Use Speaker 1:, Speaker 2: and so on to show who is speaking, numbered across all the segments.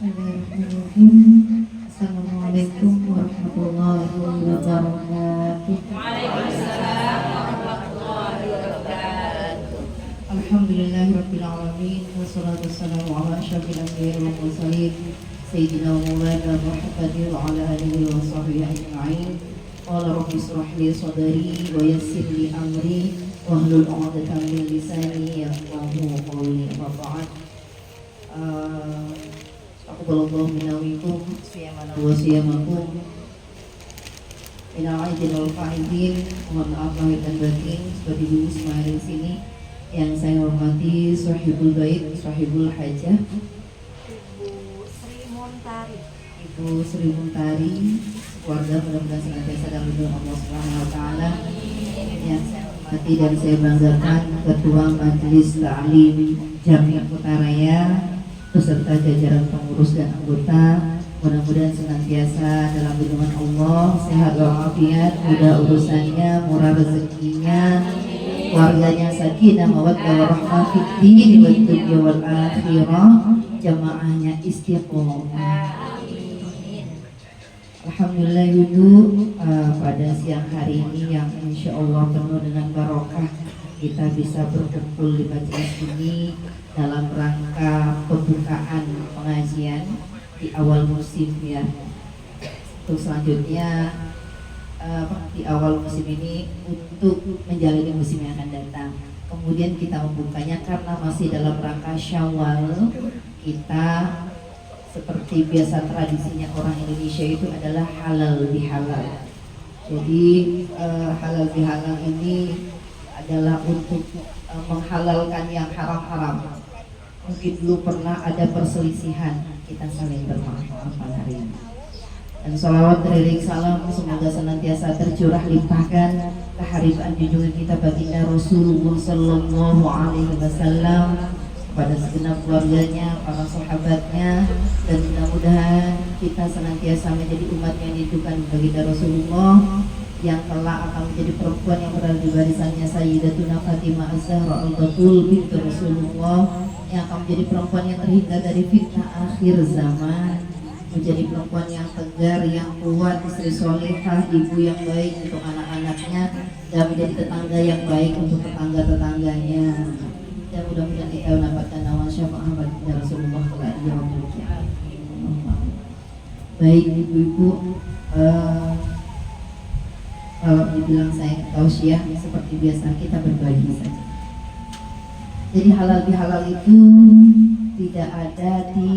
Speaker 1: Bismillahirrahmanirrahim. Assalamualaikum warahmatullahi wabarakatuh.
Speaker 2: Waalaikumsalam warahmatullahi wabarakatuh.
Speaker 1: Alhamdulillahirabbil alamin wassalatu wassalamu ala asyrofil anbiya'i wal mursalin sayyidina wa maulana Muhammadin wa ala alihi wa sahbihi ajma'in. Qala rabbi ishrah li sadri wa yassir li amri wahlul 'uqdatam min lisani yafqahu qawli. Amma ba'd. Aqballallahu minawikum siyamana wa siyamakum minal aidin wal fa'idin. Mohon maaf lahir dan batin seperti dulu semua di sini. Yang saya hormati sahibul bait, sahibul hajah, Ibu Sri Muntari, keluarga mudah-mudahan senantiasa dalam lindungan Allah Subhanahu wa taala. Yang saya hormati dan saya banggakan Ketua Majelis Ta'lim Jami Kutaraya beserta jajaran pengurus dan anggota, mudah-mudahan senantiasa dalam lindungan Allah, sehat walafiat, mudah urusannya, murah rezekinya, keluarganya sakinah mawaddah warahmah fid din wad dunya wal akhirah, jamaahnya istiqomah. Alhamdulillah Yudu, pada siang hari ini yang insya Allah penuh dengan barokah, kita bisa berkumpul di majelis ini dalam rangka pembukaan pengajian di awal musim ya. Terus selanjutnya di awal musim ini untuk menjalani musim yang akan datang. Kemudian kita membukanya karena masih dalam rangka Syawal. Kita seperti biasa tradisinya orang Indonesia itu adalah halal bihalal. Jadi halal bihalal ini adalah untuk menghalalkan yang haram-haram. Mungkin dulu pernah ada perselisihan, kita saling bermaaf-maafan hari ini. Dan sholawat beriring salam semoga senantiasa tercurah limpahkan keharibaan junjungan kita baginda Rasulullah Sallallahu Alaihi Wasallam kepada segenap keluarganya, para sahabatnya, dan mudah-mudahan kita senantiasa menjadi umat yang didudukan baginda Rasulullah yang telah akan menjadi perempuan yang berada di barisannya Sayyidatuna Fatimah Az-Zahra Al-Batul binti Rasulullah, yang akan menjadi perempuan yang terhindar dari fitnah akhir zaman, menjadi perempuan yang tegar, yang kuat, istri solehah, ibu yang baik untuk anak-anaknya, dan menjadi tetangga yang baik untuk tetangga-tetangganya. Dan mudah-mudahan kita mendapatkan awal syafaat baginda Rasulullah kelak di yaumil qiyamah. Baik ibu-ibu, kalau dibilang saya tausiah seperti biasa kita berbagi saja. Jadi halal bihalal itu tidak ada di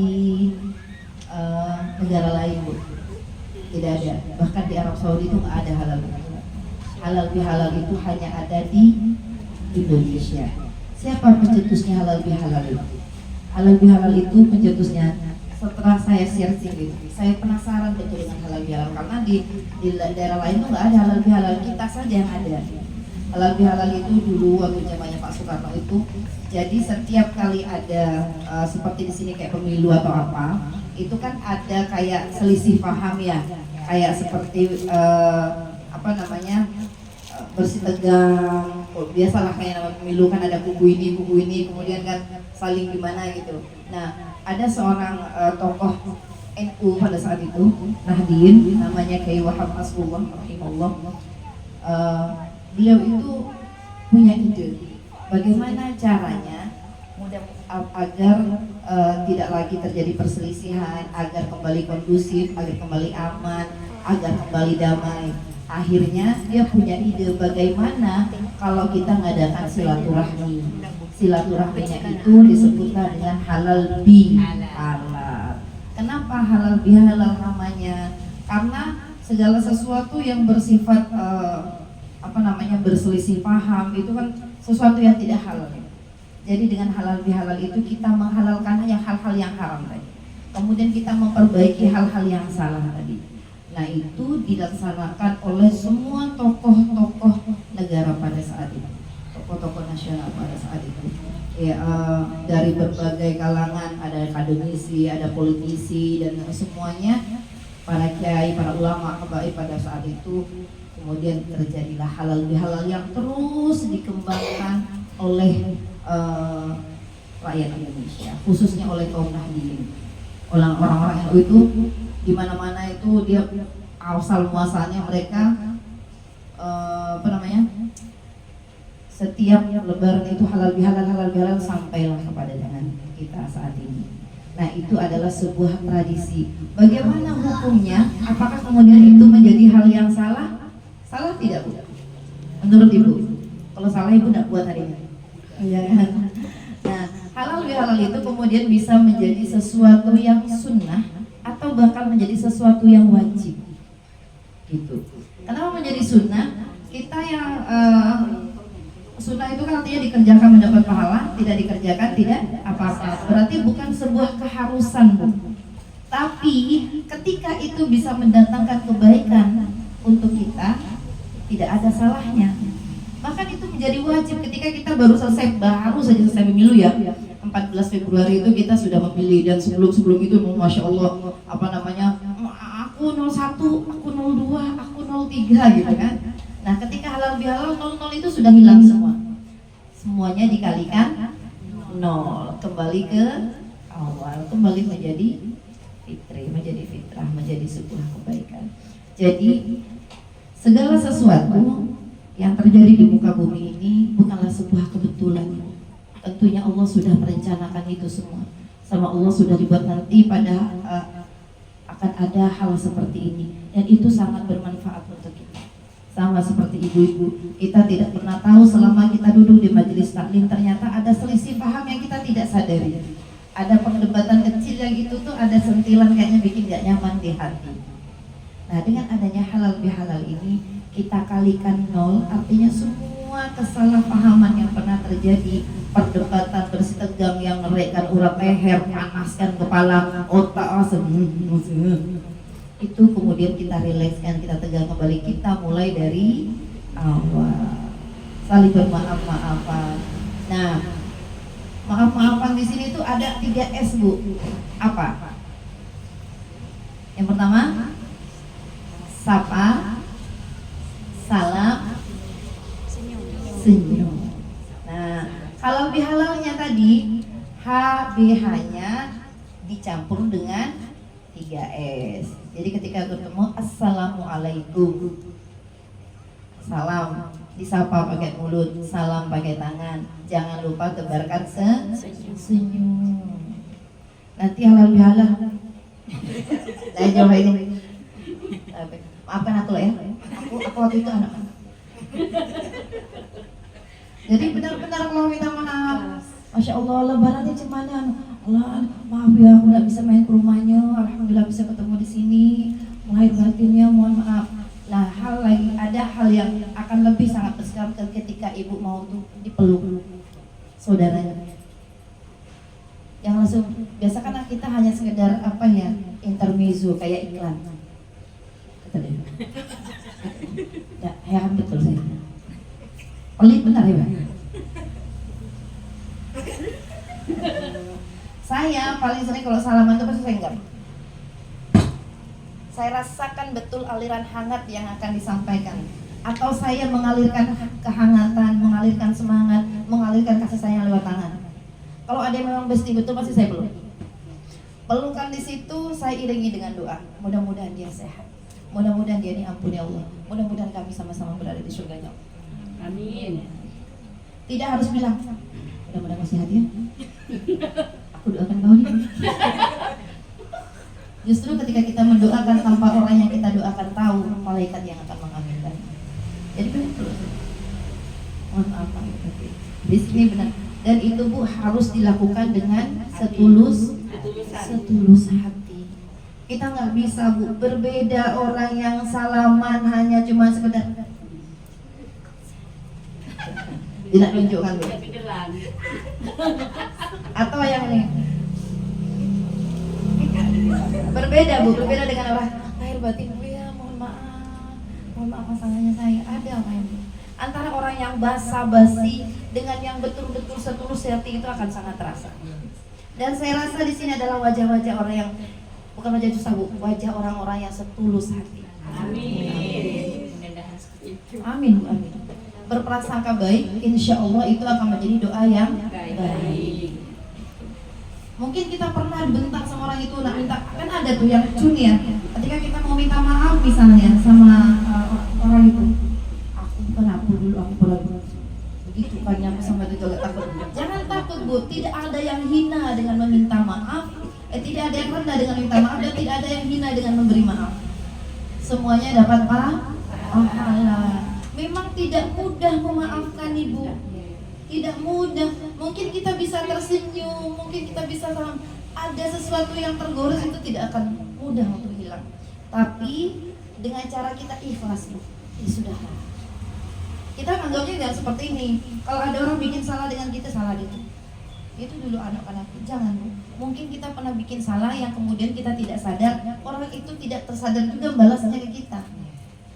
Speaker 1: negara lain, Bu. Tidak ada. Bahkan di Arab Saudi itu nggak ada halal bihalal. Halal bihalal itu hanya ada di Indonesia. Siapa pencetusnya halal bihalal itu? Halal bihalal itu pencetusnya. Setelah saya searching gitu, saya penasaran betul dengan halal bihalal karena di daerah lain tuh nggak ada halal bihalal, kita saja yang ada. Halal bihalal itu dulu waktu zamannya Pak Soekarno itu, jadi setiap kali ada seperti di sini kayak pemilu atau apa, itu kan ada kayak selisih paham ya, kayak seperti apa namanya bersih tegang, biasalah kayak nama pemilu kan ada kubu ini, kemudian kan saling gimana gitu. Nah, ada seorang tokoh NU pada saat itu, Nahdien, namanya Kiai Wahab Nasrullah rahimahullah. Beliau itu punya ide bagaimana caranya agar tidak lagi terjadi perselisihan, agar kembali kondusif, agar kembali aman, agar kembali damai. Akhirnya dia punya ide bagaimana kalau kita mengadakan silaturahmi. Silaturahminya itu disebutkan dengan halal bihalal. Kenapa halal bihalal namanya? Karena segala sesuatu yang bersifat berselisih paham itu kan sesuatu yang tidak halal. Jadi dengan halal bihalal itu kita menghalalkan hal-hal yang haram tadi. Kemudian kita memperbaiki hal-hal yang salah tadi. Nah, itu dilaksanakan oleh semua tokoh-tokoh negara pada saat itu, tokoh-tokoh nasional pada saat itu. Ya, dari berbagai kalangan, ada akademisi, ada politisi, dan semuanya, para kiai, para ulama, habaib pada saat itu. Kemudian terjadilah halal bihalal yang terus dikembangkan oleh rakyat Indonesia, khususnya oleh kaum Nahdien. Orang-orang NU itu di mana-mana itu dia asal muasalnya mereka setiap lebaran itu halal bihalal sampailah kepada dengan kita saat ini. Nah, itu adalah sebuah tradisi. Bagaimana hukumnya? Apakah kemudian itu menjadi hal yang salah? Salah tidak, Bu? Menurut Ibu? Kalau salah Ibu tidak buat hari ini. Iya kan? Nah, halal bihalal itu kemudian bisa menjadi sesuatu yang sunnah atau bahkan menjadi sesuatu yang wajib. Gitu. Kenapa menjadi sunnah? Kita yang sunnah itu kan artinya dikerjakan mendapat pahala, tidak dikerjakan tidak apa-apa. Berarti bukan sebuah keharusan, Bu. Tapi ketika itu bisa mendatangkan kebaikan untuk kita, tidak ada salahnya. Bahkan itu menjadi wajib ketika kita baru saja selesai pemilu ya. 14 Februari itu kita sudah memilih, dan sebelum itu Masya Allah aku 01, aku 02, aku 03 gitu kan. Nah, ketika halal bihalal 00 itu sudah hilang semua. Semuanya dikalikan 0, kembali ke awal, kembali menjadi fitrah, menjadi sebuah kebaikan. Jadi segala sesuatu yang terjadi di muka bumi ini bukanlah sebuah kebetulan. Tentunya Allah sudah merencanakan itu semua. Sama Allah sudah dibuat nanti pada akan ada hal seperti ini, dan itu sangat bermanfaat untuk kita. Sama seperti ibu-ibu, kita tidak pernah tahu selama kita duduk di majelis taklim ternyata ada selisih paham yang kita tidak sadari. Ada perdebatan kecil yang itu tuh ada sentilan kayaknya bikin gak nyaman di hati. Nah, dengan adanya halal bihalal ini kita kalikan 0, artinya semua kesalahpahaman yang pernah terjadi, perdebatan bersih tegang yang merekkan urat leher, panaskan kepala, otak, itu kemudian kita rilekskan, kita tegang kembali, kita mulai dari awal, saling bermaaf-maafan. Nah, maaf-maafan di sini tuh ada 3S, Bu. Apa? Yang pertama, sapa, salam, senyum. Nah, halal bihalalnya tadi HBH-nya dicampur dengan 3S. Jadi ketika bertemu, assalamualaikum, salam disapa pakai mulut, salam pakai tangan. Jangan lupa tebarkan senyum. Nanti halal bihalal. Saya jawab ini. Maafkan aku lah ya. Aku waktu itu anak. Jadi benar-benar mau minta maaf. Masya Allah, lebarannya cuman Allah, maaf ya, aku nggak bisa main ke rumahnya. Alhamdulillah bisa ketemu di sini. Lahir batinnya mohon maaf. Nah, ada hal yang akan lebih sangat besar ketika ibu mau tuh dipeluk saudaranya. Yang langsung, biasa kan kita hanya sekedar intermezzo kayak iklan. Kata dia. Ya, heran betul saya. Pelit benar ya, Pak? Saya paling sering kalau salaman itu pasti saya enggak. Saya rasakan betul aliran hangat yang akan disampaikan. Atau saya mengalirkan kehangatan, mengalirkan semangat, mengalirkan kasih sayang lewat tangan. Kalau ada yang memang besti betul pasti saya peluk. Pelukan di situ saya iringi dengan doa. Mudah-mudahan dia sehat. Mudah-mudahan dia diampuni Allah. Mudah-mudahan kami sama-sama berada di surganya.
Speaker 2: Amin.
Speaker 1: Tidak harus bilang, mudah-mudahan masih hati ya. Aku doakan kau nih. Justru ketika kita mendoakan tanpa orang yang kita doakan tahu, malaikat yang akan mengaminkan. Jadi betul. Mohon maaf Pak. Di sini benar. Dan itu Bu harus dilakukan dengan setulus hati. Kita nggak bisa Bu berbeda orang yang salaman hanya cuma sekedar tidak tunjukkan Bu. Atau yang ini berbeda Bu, berbeda dengan orang lahir batin Bu ya, mohon maaf pasangannya saya ada apa ini. Antara orang yang basa-basi dengan yang betul-betul setulus hati itu akan sangat terasa. Dan saya rasa di sini adalah wajah-wajah orang yang bukan wajah susah Bu, wajah orang-orang yang setulus hati. Amin. Amin Bu, amin. Berprasangka baik, insya Allah itu akan menjadi doa yang baik. Mungkin kita pernah dibentak sama orang orang itu nak minta, kan ada tuh yang cun ya. Ketika kita mau minta maaf misalnya sama orang itu, aku kenapa dulu aku pernah begitu kan yang sama itu juga takut. Jangan takut Bu, tidak ada yang hina dengan meminta maaf. Tidak ada yang rendah dengan meminta maaf dan tidak ada yang hina dengan memberi maaf. Semuanya dapat pahala. Memang tidak mudah memaafkan Ibu. Tidak mudah. Mungkin kita bisa tersenyum, mungkin kita bisa salam. Ada sesuatu yang tergores itu tidak akan mudah untuk hilang. Tapi dengan cara kita ikhlas Bu, ya sudah. Kita anggapnya jangan seperti ini. Kalau ada orang bikin salah dengan kita, salah itu dulu anak-anak. Jangan Bu. Mungkin kita pernah bikin salah yang kemudian kita tidak sadar, orang itu tidak tersadar juga balasnya ke kita.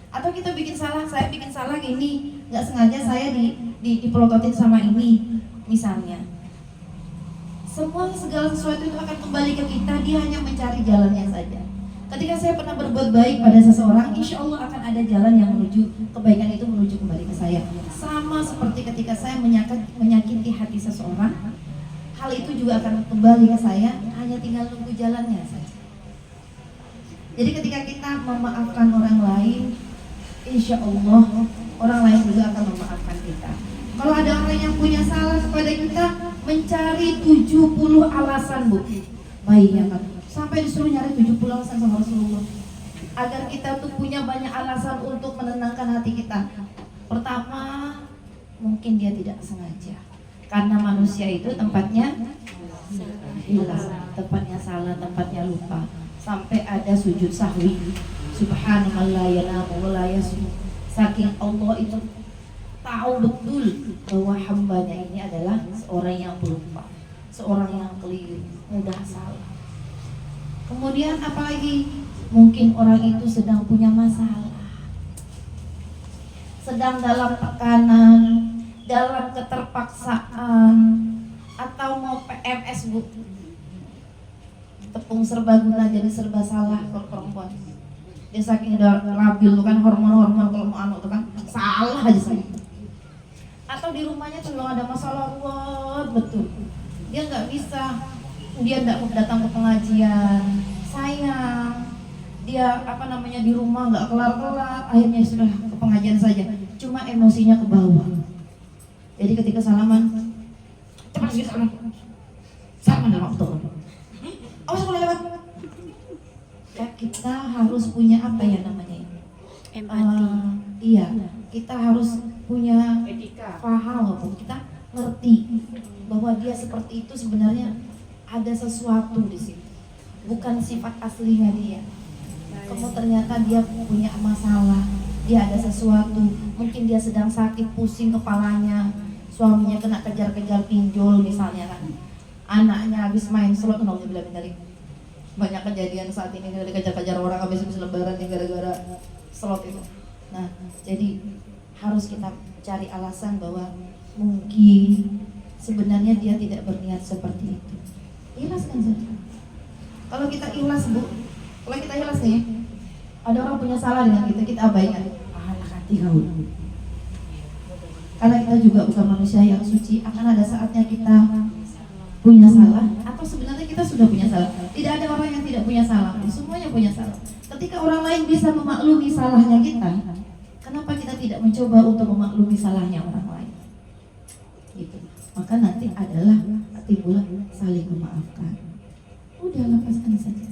Speaker 1: Atau kita bikin salah, saya bikin salah gini, nggak sengaja saya dipelototin sama ini, misalnya. Semua segala sesuatu itu akan kembali ke kita, dia hanya mencari jalannya saja. Ketika saya pernah berbuat baik pada seseorang, insya Allah akan ada jalan yang menuju kebaikan itu menuju kembali ke saya. Sama seperti ketika saya menyakiti hati seseorang, hal itu juga akan kembali ke saya, hanya tinggal nunggu jalannya saja. Jadi ketika kita memaafkan orang lain, insya Allah orang lain juga akan memaafkan kita. Kalau ada orang yang punya salah kepada kita, mencari 70 alasan Bu. Baik ya Pak. Sampai disuruh nyari 70 alasan sama Rasulullah. Agar kita tuh punya banyak alasan untuk menenangkan hati kita. Pertama, mungkin dia tidak sengaja. Karena manusia itu tempatnya hilang, tempatnya salah, tempatnya lupa. Sampai ada sujud sahwi. Subhanallah yanamu wa la yasmu. Saking Allah itu tahu betul bahwa hambanya ini adalah seorang yang pelupa, seorang yang keliru, mudah salah. Kemudian apalagi, mungkin orang itu sedang punya masalah, sedang dalam tekanan, dalam keterpaksaan, atau mau PMS Bu, tepung serbaguna jadi serba salah kalau perempuan. Dia saking udah labil tuh kan, hormon-hormon kalau mau anak tuh kan salah aja sih. Atau di rumahnya cenderung ada masalah ruwet betul, dia nggak bisa, dia nggak datang ke pengajian, sayang, dia di rumah nggak kelar-kelar, akhirnya sudah ke pengajian saja, cuma emosinya ke bawah. Jadi ketika salaman, cepat sih salaman dalam waktu. Awas kalau lewat. Ya, kita harus punya apa ya namanya? Empati. Iya, kita harus punya etika, paham, kita ngerti bahwa dia seperti itu sebenarnya ada sesuatu di situ, bukan sifat aslinya dia. Kamu ternyata dia punya masalah, dia ada sesuatu, mungkin dia sedang sakit, pusing kepalanya, suaminya kena kejar-kejar pinjol misalnya kan, anaknya habis main slot, banyak kejadian saat ini dikejar-kejar orang habis lebaran gara-gara slot itu. Nah, jadi harus kita cari alasan bahwa mungkin sebenarnya dia tidak berniat seperti itu. Ikhlaskan saja. Kalau kita ikhlas Bu, kalau kita ikhlas nih, ada orang punya salah dengan kita abaikan. Alah hati kau. Karena kita juga bukan manusia yang suci, akan ada saatnya kita punya salah, atau sebenarnya kita sudah punya salah. Tidak ada orang yang tidak punya salah, semuanya punya salah. Ketika orang lain bisa memaklumi salahnya kita, kenapa kita tidak mencoba untuk memaklumi salahnya orang lain? Gitu. Maka nanti adalah timbul saling memaafkan. Udah, lepaskan saja.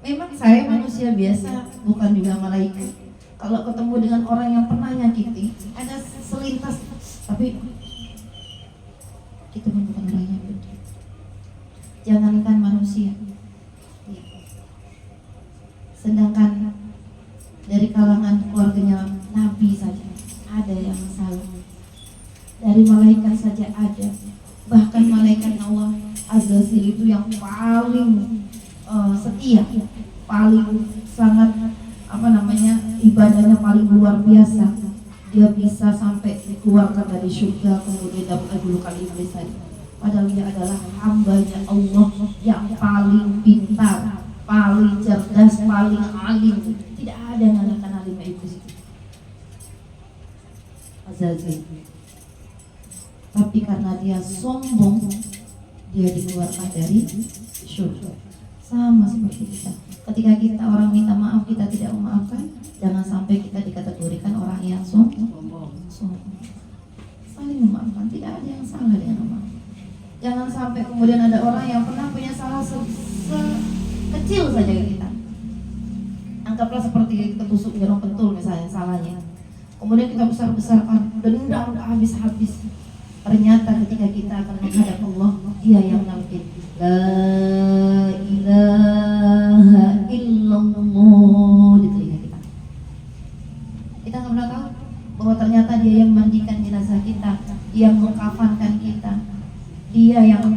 Speaker 1: Memang saya manusia biasa, bukan juga malaikat. Kalau ketemu dengan orang yang pernah nyakiti, ada selintas, tapi kita pun bukan orang yang benar. Jangankan manusia, sedangkan dari kalangan keluarganya Nabi saja ada yang salah, dari malaikat saja ada, bahkan malaikat Allah Azazil itu yang paling setia, paling sangat ibadahnya paling luar biasa, dia bisa sampai dikeluarkan dari surga kemudian dapat julukan iblis saja. Padahal dia adalah hambanya Allah yang paling pintar, paling cerdas, paling alim. Tidak ada yang mengalahkan alim iblis itu. Azazil. Tapi karena dia sombong, dia dikeluarkan dari surga. Sama seperti kita. Ketika kita orang minta maaf kita tidak memaafkan, jangan sampai kita dikategorikan orang yang sombong. Saling memaafkan, tidak ada yang salah dengan memaafkan. Jangan sampai kemudian ada orang yang pernah punya salah sekecil saja kita. Anggaplah seperti kita tusuk jarum pentul misalnya salahnya. Kemudian kita besar-besarkan, dendam habis-habis. Ternyata ketika kita akan menghadap Allah, Dia yang nalkin La ilaha illallah di telinga kita. Kita nggak pernah tahu bahwa ternyata Dia yang mandikan jenazah kita, yang mengkafankan kita, Dia yang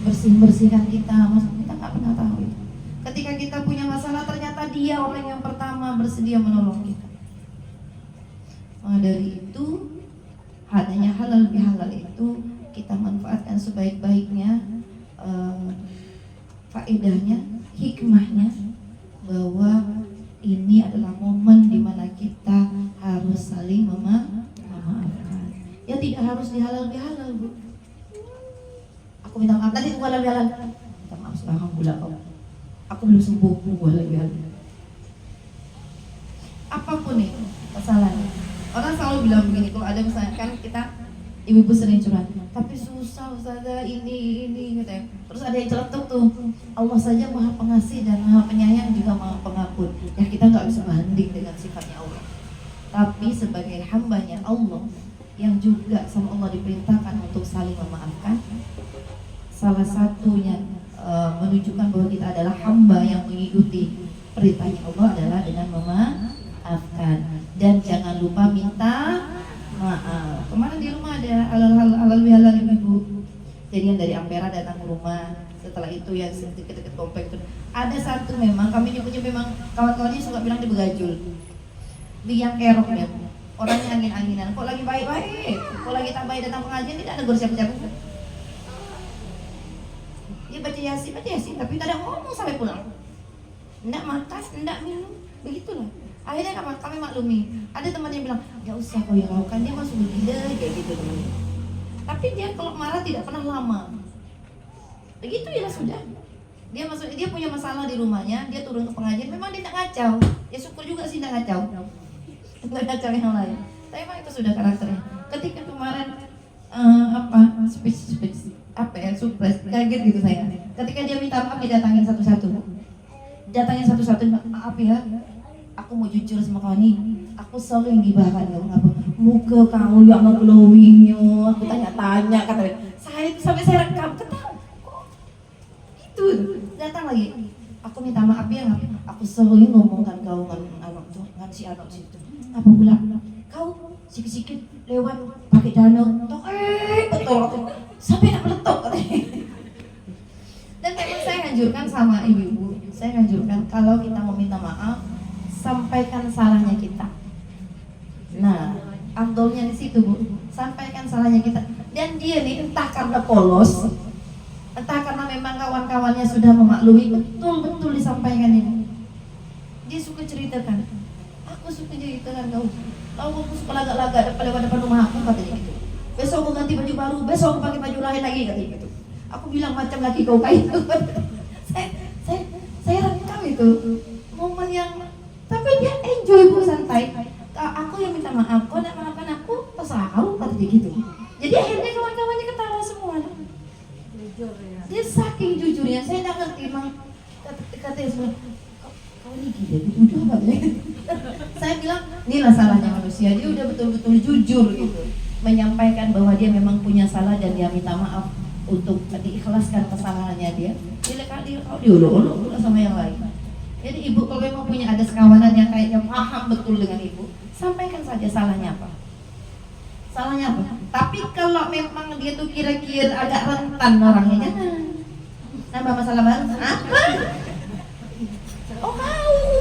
Speaker 1: bersihkan kita. Maksudnya kita nggak pernah tahu. Ketika kita punya masalah, ternyata Dia orang yang pertama bersedia menolong kita. Maka dari itu, adanya halal bihalal itu kita manfaatkan sebaik-baiknya, faedahnya, hikmahnya, bahwa ini adalah momen di mana kita harus saling memaafkan. Ya tidak harus dihalal bihalal, Bu. Aku minta maaf tadi aku halal bihalal. Minta maaf sekarang bulan aku belum sembuh, aku halal bihalal. Apapun itu kesalahannya. Orang selalu bilang begini, kalau ada misalnya kan kita ibu-ibu sering curhat, tapi susah Ustazah ini gitu ya. Terus ada yang celetuk tuh, Allah saja Maha Pengasih dan Maha Penyayang juga Maha Pengampun. Ya kita nggak bisa banding dengan sifatnya Allah. Tapi sebagai hambanya Allah yang juga sama Allah diperintahkan untuk saling memaafkan, salah satunya menunjukkan bahwa kita adalah hamba yang mengikuti perintahnya Allah adalah dengan memaafkan. Dan jangan lupa minta maaf. Kemarin di rumah ada halal bihalal ibu. Jadi yang dari Ampera datang ke rumah. Setelah itu yang deket-deket komplek itu ada satu memang kami nyebutnya memang kawan-kawannya suka bilang dia begajul. Dia yang kerok dia. Orangnya angin-anginan. Kok lagi baik-baik? Kok lagi tak baik datang pengajian tidak negur siapa-siapa. Dia baca yasin, tapi tidak ngomong sampai pulang. Tidak makan, tidak minum, begitulah. Akhirnya kami maklumi. Ada teman yang bilang, ya usah kau yang lakukan, dia masuk gila kayak gitu temannya. Tapi dia kalau marah tidak pernah lama. Begitu ya sudah. Dia punya masalah di rumahnya, dia turun ke pengajian, memang dia tak ngacau. Ya syukur juga sih tak ngacau. Tidak ngacau yang lain. Tapi memang itu sudah karakternya. Ketika kemarin surprise, kaget gitu saya. Ketika dia minta maaf, dia datangin satu-satu. Maaf ya. Aku mau jujur sama kau nih, aku sering gibahkan kamu apa? Muka kamu yang glowingnya, aku tanya-tanya katanya. Saya itu sampai saya rekam, ketawa kok gitu. Datang lagi, aku minta maaf ya, aku sering ngomongkan kau dengan si anak situ. Apa pula? Kau sikit-sikit lewat pakai danau, betul sampai nak meletup katanya. Dan memang saya anjurkan sama ibu-ibu, saya anjurkan kalau kita mau minta maaf, sampaikan salahnya kita. Nah, afdolnya di situ, Bu. Sampaikan salahnya kita. Dan dia nih entah karena polos, entah karena memang kawan-kawannya sudah memaklumi, betul-betul disampaikan ini. Dia suka ceritakan. Aku suka ceritakan kau. Aku suka lagak-lagak depan rumah aku katanya gitu. Besok aku ganti baju baru, besok aku pakai baju lain lagi katanya gitu. Aku bilang macam laki kau kayak itu. saya rekam itu momen yang tapi dia enjoy, Bu, santai. Aku yang minta maaf, kau nak maafkan aku, terserah kau, kata dia gitu. Jadi akhirnya kawan-kawannya ketawa semua. Jujur ya. Dia saking jujurnya, saya tak ngerti emang kata-kata semua. Kau ini gila, jujur banget. Saya bilang, inilah salahnya manusia. Dia udah betul-betul jujur gitu, menyampaikan bahwa dia memang punya salah dan dia minta maaf untuk diikhlaskan kesalahannya dia. Dia diulur-ulur sama yang lain. Jadi ibu kalau memang punya ada sekawanan yang kayaknya paham betul dengan ibu, sampaikan saja salahnya apa. Tapi kalau memang dia tuh kira-kira agak rentan orangnya, jangan nambah masalah baru. Apa? Oh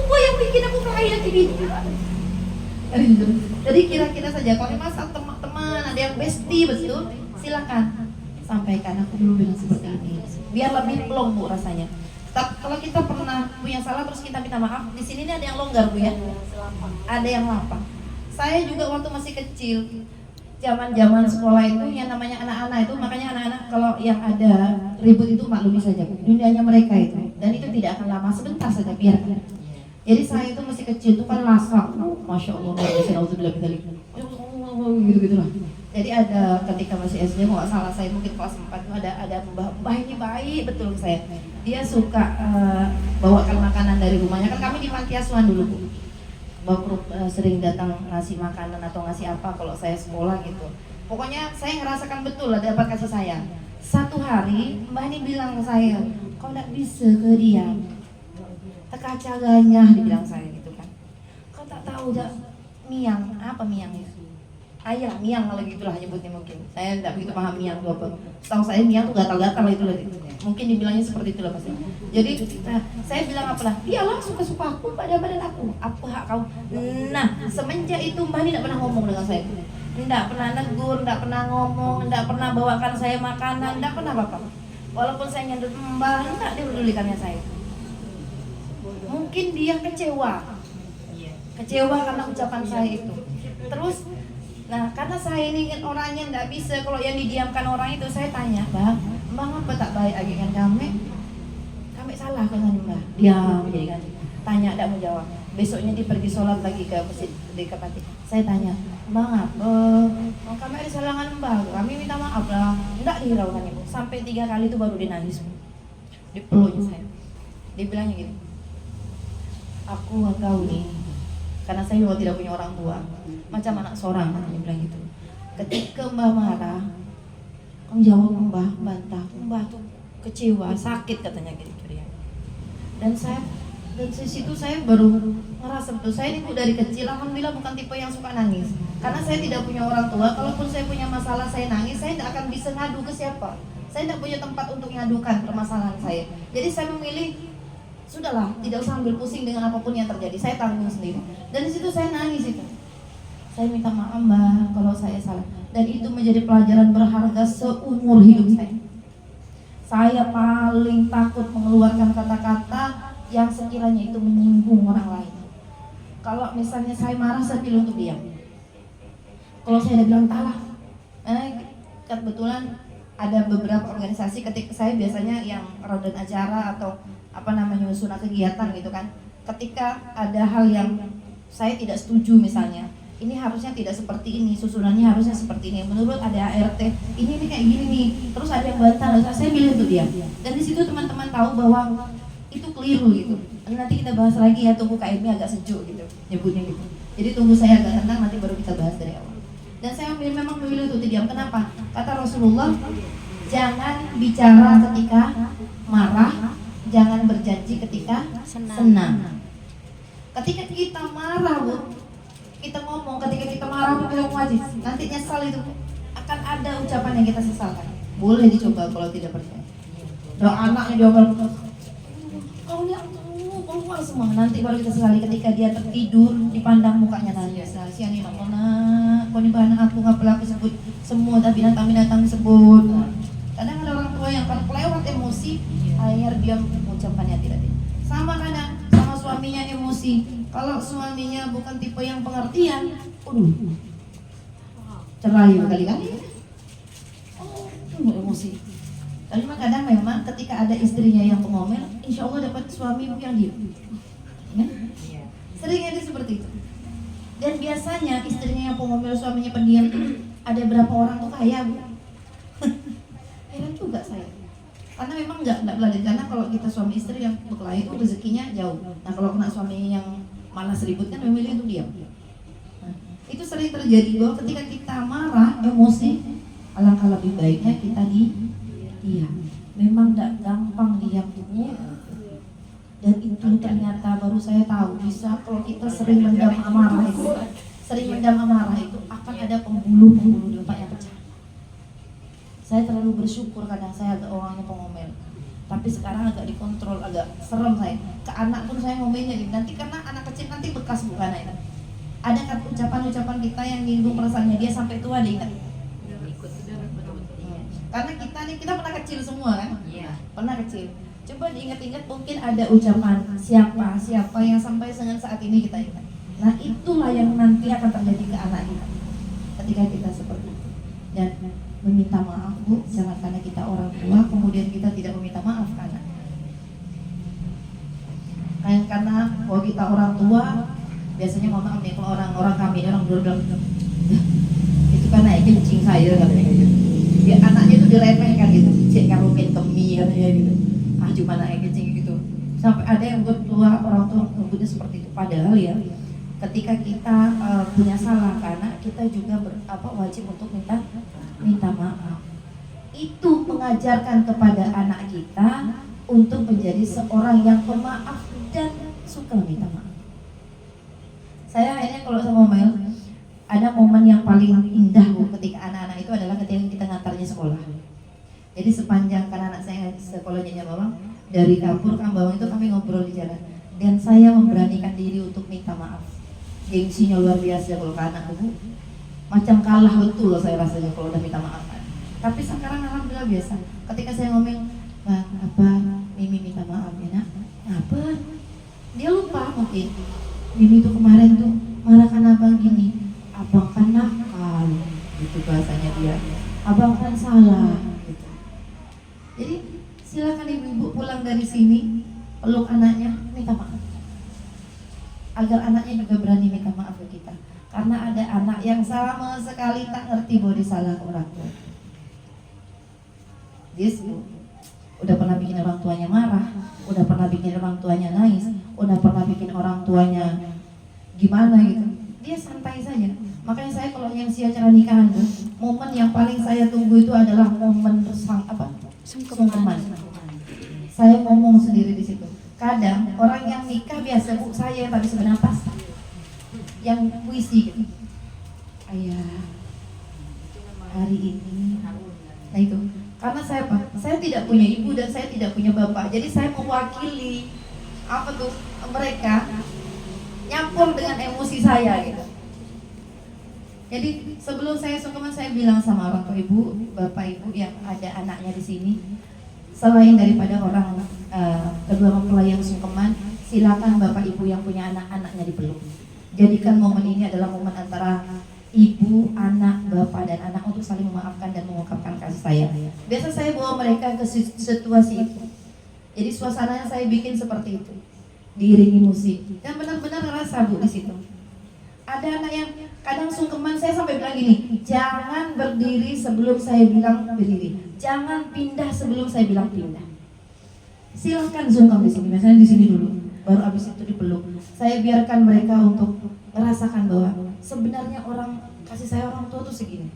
Speaker 1: kau yang bikin aku kaya gini. Jadi kira-kira saja kalau memang teman-teman ada yang bestie betul, silakan sampaikan. Aku dulu bilang seperti ini, biar lebih plong, Bu, rasanya. Tapi kalau kita pernah punya salah terus kita minta maaf, di sini ada yang longgar, Bu, ya. Ada yang lapang. Saya juga waktu masih kecil, zaman sekolah itu yang namanya anak-anak itu, makanya anak-anak kalau yang ada ribut itu maklumi saja, dunianya mereka itu, dan itu tidak akan lama, sebentar saja biarkan. Jadi saya itu masih kecil itu kan lasak, masya Allah, gitu lah. Jadi ada ketika masih SD, kalau nggak salah saya mungkin kelas 4 itu ada mbah ini baik betul ke saya. Dia suka bawakan makanan dari rumahnya, kan kami di panti asuhan dulu Bu. Sering datang ngasih makanan atau ngasih apa kalau saya sekolah gitu. Pokoknya saya ngerasakan betul lah dapat kasih sayang. Satu hari mbah ini bilang ke saya, kau nggak bisa ke dia, teka caganya, dibilang saya gitu kan. Kau tak tahu dah miang, apa miang itu? Ayah miang kalau gitulah nyebutnya mungkin. Saya tidak begitu paham miang itu apa. Setahu saya miang tuh gatal-gatal itu loh. Mungkin dibilangnya seperti itu lah pasti. Jadi saya bilang apalah, dia langsung kesuka aku pada badan aku. Apa hak kau? Nah, semenjak itu Mbak ini tidak pernah ngomong dengan saya. Tidak pernah negur, tidak pernah ngomong, tidak pernah bawakan saya makanan, tidak pernah apa-apa. Walaupun saya nyandut Mbak, tidak dipedulikannya saya. Mungkin dia kecewa karena ucapan saya itu. Terus, nah karena saya ini kan orangnya tidak bisa kalau yang didiamkan orang itu, saya tanya, Mbak apa tak baik lagi kan kami salah kan Mbak? Diam jadi kan. Tanya tidak mau jawab. Besoknya dia pergi sholat lagi ke masjid di Kapati. Saya tanya, Bang apa? Kami ada salangan Mbak. Kami minta maaf lah. Tidak dihiraukan ibu. Sampai 3 kali itu baru dia nangis. Dipeluknya saya. Dia bilangnya gini, aku engkau nih, karena saya juga tidak punya orang tua, macam anak seorang, katanya bilang gitu. Ketika Mbak marah, kamu jawab Mbah, bantah, Mbah tuh kecewa, sakit katanya gitu dia. Dan dari situ saya baru ngerasa betul, saya ini dari kecil alhamdulillah bukan tipe yang suka nangis. Karena saya tidak punya orang tua, kalaupun saya punya masalah saya nangis, saya tidak akan bisa ngadu ke siapa. Saya tidak punya tempat untuk ngadukan permasalahan saya. Jadi saya memilih, sudahlah, tidak usah ambil pusing dengan apapun yang terjadi, saya tanggung sendiri. Dan di situ saya nangis itu. Saya minta maaf Mbak kalau saya salah. Dan itu menjadi pelajaran berharga seumur hidup saya. Saya paling takut mengeluarkan kata-kata yang sekiranya itu menyinggung orang lain. Kalau misalnya saya marah, saya pilih untuk diam. Kalau saya bilang talah, kebetulan ada beberapa organisasi ketika saya biasanya yang rodan acara atau nyusun kegiatan gitu kan. Ketika ada hal yang saya tidak setuju misalnya, ini harusnya tidak seperti ini, susunannya harusnya seperti ini. Menurut ada ART, ini kayak gini nih. Terus ada yang bantah, saya pilih untuk dia. Dan di situ teman-teman tahu bahwa itu keliru gitu. Nanti kita bahas lagi ya, tunggu KMI agak sejuk gitu, nyebutnya gitu. Jadi tunggu saya agak tenang, nanti baru kita bahas dari awal. Dan saya memang memilih untuk diam. Kenapa? Kata Rasulullah, jangan bicara ketika marah, jangan berjanji ketika senang. Ketika kita marah, Bu, kita ngomong, ketika kita marah itu yang wajib, nanti nyesal itu akan ada ucapan yang kita sesalkan. Boleh dicoba kalau tidak percaya. Doa anaknya diomel, kau lihat keluar semua, nanti baru kita sesali ketika dia tertidur dipandang mukanya nangis. Kasihan ini nak, kau ini bahan aku nggak perlu aku sebut semua, tapi binatang sebut. Kadang ada orang tua yang kalau kelewat emosi, akhirnya dia mengucapkannya tidak. Sama kadang sama suaminya emosi. Kalau suaminya bukan tipe yang pengertian, cerai berkali-kali. Emosi. Tapi kadang memang ketika ada istrinya yang pengomel, insya Allah dapat suami yang diam. Ya? Sering ada seperti itu. Dan biasanya istrinya yang pengomel, suaminya pendiam, ada berapa orang tuh kaya, Bu. Heran juga saya. Karena memang nggak belajar, karena kalau kita suami istri yang berkelahi itu rezekinya jauh. Nah kalau kena suami yang malas ribut kan memilih untuk diam. Nah, itu sering terjadi bahwa ketika kita marah, emosi, alangkah lebih baiknya kita diam. Memang tidak gampang diam itu. Dan itu ternyata baru saya tahu bisa kalau kita sering mendam amarah itu, akan ada pembuluh di otak yang pecah. Saya terlalu bersyukur kadang saya agak orangnya pengomel. Tapi sekarang agak dikontrol, agak serem saya. Ke anak pun saya ngomelnya gitu. Nanti karena anak kecil nanti bekas bukan itu. Ada kan ucapan-ucapan kita yang nyinggung perasaannya dia sampai tua dia ingat. Karena kita pernah kecil semua kan? Iya. Pernah kecil. Coba diingat-ingat, mungkin ada ucapan siapa yang sampai dengan saat ini kita ingat. Nah itulah yang nanti akan terjadi ke anak kita.
Speaker 3: ketika kita seperti itu. Dan meminta maaf Bu, jangan karena kita orang tua kemudian kita tidak meminta maaf ke anak. Karena kalau kita orang tua biasanya mohon maaf nih, kalau orang kami orang dulu bilang itu kan naik kencing saya katanya gitu. Ya, anaknya itu diremehkan gitu, cek ngarumin kemi katanya gitu. Cuma naik kencing gitu. Sampai ada yang buat tua orang tua nyebutnya seperti itu. Padahal ya ketika kita punya salah karena kita juga wajib untuk minta maaf. Itu mengajarkan kepada anak kita untuk menjadi seorang yang pemaaf dan suka minta maaf. Saya akhirnya kalau sama Mel, ada momen yang paling indah Bu ketika anak-anak itu adalah ketika kita ngantarnya sekolah. Jadi sepanjang kan anak saya sekolahnya Bawang, dari Kapur ke Bawang itu kami ngobrol di jalan. Dan saya memberanikan diri untuk minta maaf. Gengsinya luar biasa kalau ke anak Bu. Macam kalah betul loh saya rasanya kalau udah minta maaf. Tapi sekarang alhamdulillah biasa. Ketika saya ngomong, Bang, apa Mimi minta maaf ya nak? Apa? Dia lupa mungkin. Mimi itu kemarin tuh marah kan abang gini. Abang kan nakal, gitu bahasanya dia. Abang kan salah. Gitu. Jadi silakan ibu-ibu pulang dari sini peluk anaknya, minta maaf. Agar anaknya juga berani minta maaf ke kita. Karena ada anak yang sama sekali tak ngerti bahwa disalah orang tua. Yes, Bu. Udah pernah bikin orang tuanya marah, udah pernah bikin orang tuanya nangis, udah pernah bikin orang tuanya gimana gitu. Dia santai saja. Makanya saya kalau yang acara nikahan Bu, momen yang paling saya tunggu itu adalah momen sungkeman. Saya ngomong sendiri di situ. Kadang orang yang nikah biasa Bu, saya tapi sebenarnya pas yang puisi gitu. Ayah, hari ini, nah itu. Karena saya tidak punya ibu dan saya tidak punya bapak. Jadi saya mewakili mereka nyampur dengan emosi saya gitu. Jadi sebelum saya sungkeman saya bilang sama orang tua ibu, bapak ibu yang ada anaknya di sini, selain daripada orang kedua mempelai yang sungkeman, silakan bapak ibu yang punya anak-anaknya dipeluk. Jadikan momen ini adalah momen antara ibu, anak, bapak, dan anak untuk saling memaafkan dan mengungkapkan kasih sayang. Biasa saya bawa mereka ke situasi itu. Jadi suasananya saya bikin seperti itu, diiringi musik, dan benar-benar ngerasa Bu di situ. Ada anak yang kadang sungkeman, saya sampai bilang gini, jangan berdiri sebelum saya bilang berdiri, jangan pindah sebelum saya bilang pindah. Silahkan sungkem di sini, misalnya di sini dulu, baru abis itu dipeluk. Saya biarkan mereka untuk merasakan bahwa sebenarnya kasih sayang orang tua tuh segini.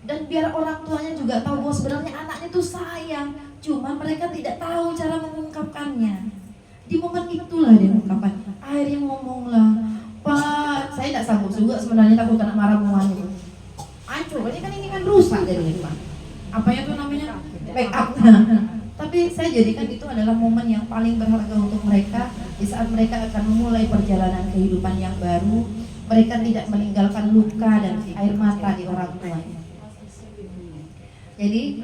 Speaker 3: Dan biar orang tuanya juga tahu bahwa sebenarnya anaknya tuh sayang, cuma mereka tidak tahu cara mengungkapkannya. Di momen itulah dia mengungkapkan. Akhirnya ngomonglah, Pak, saya tidak sanggup juga sebenarnya takut kena marah muanya. Ancur, ini kan rusak jadinya Pak. Apanya tuh namanya? Backup. Tapi saya jadikan itu adalah momen yang paling berharga untuk mereka di saat mereka akan memulai perjalanan kehidupan yang baru. Mereka tidak meninggalkan luka dan air mata di orang tuanya. Jadi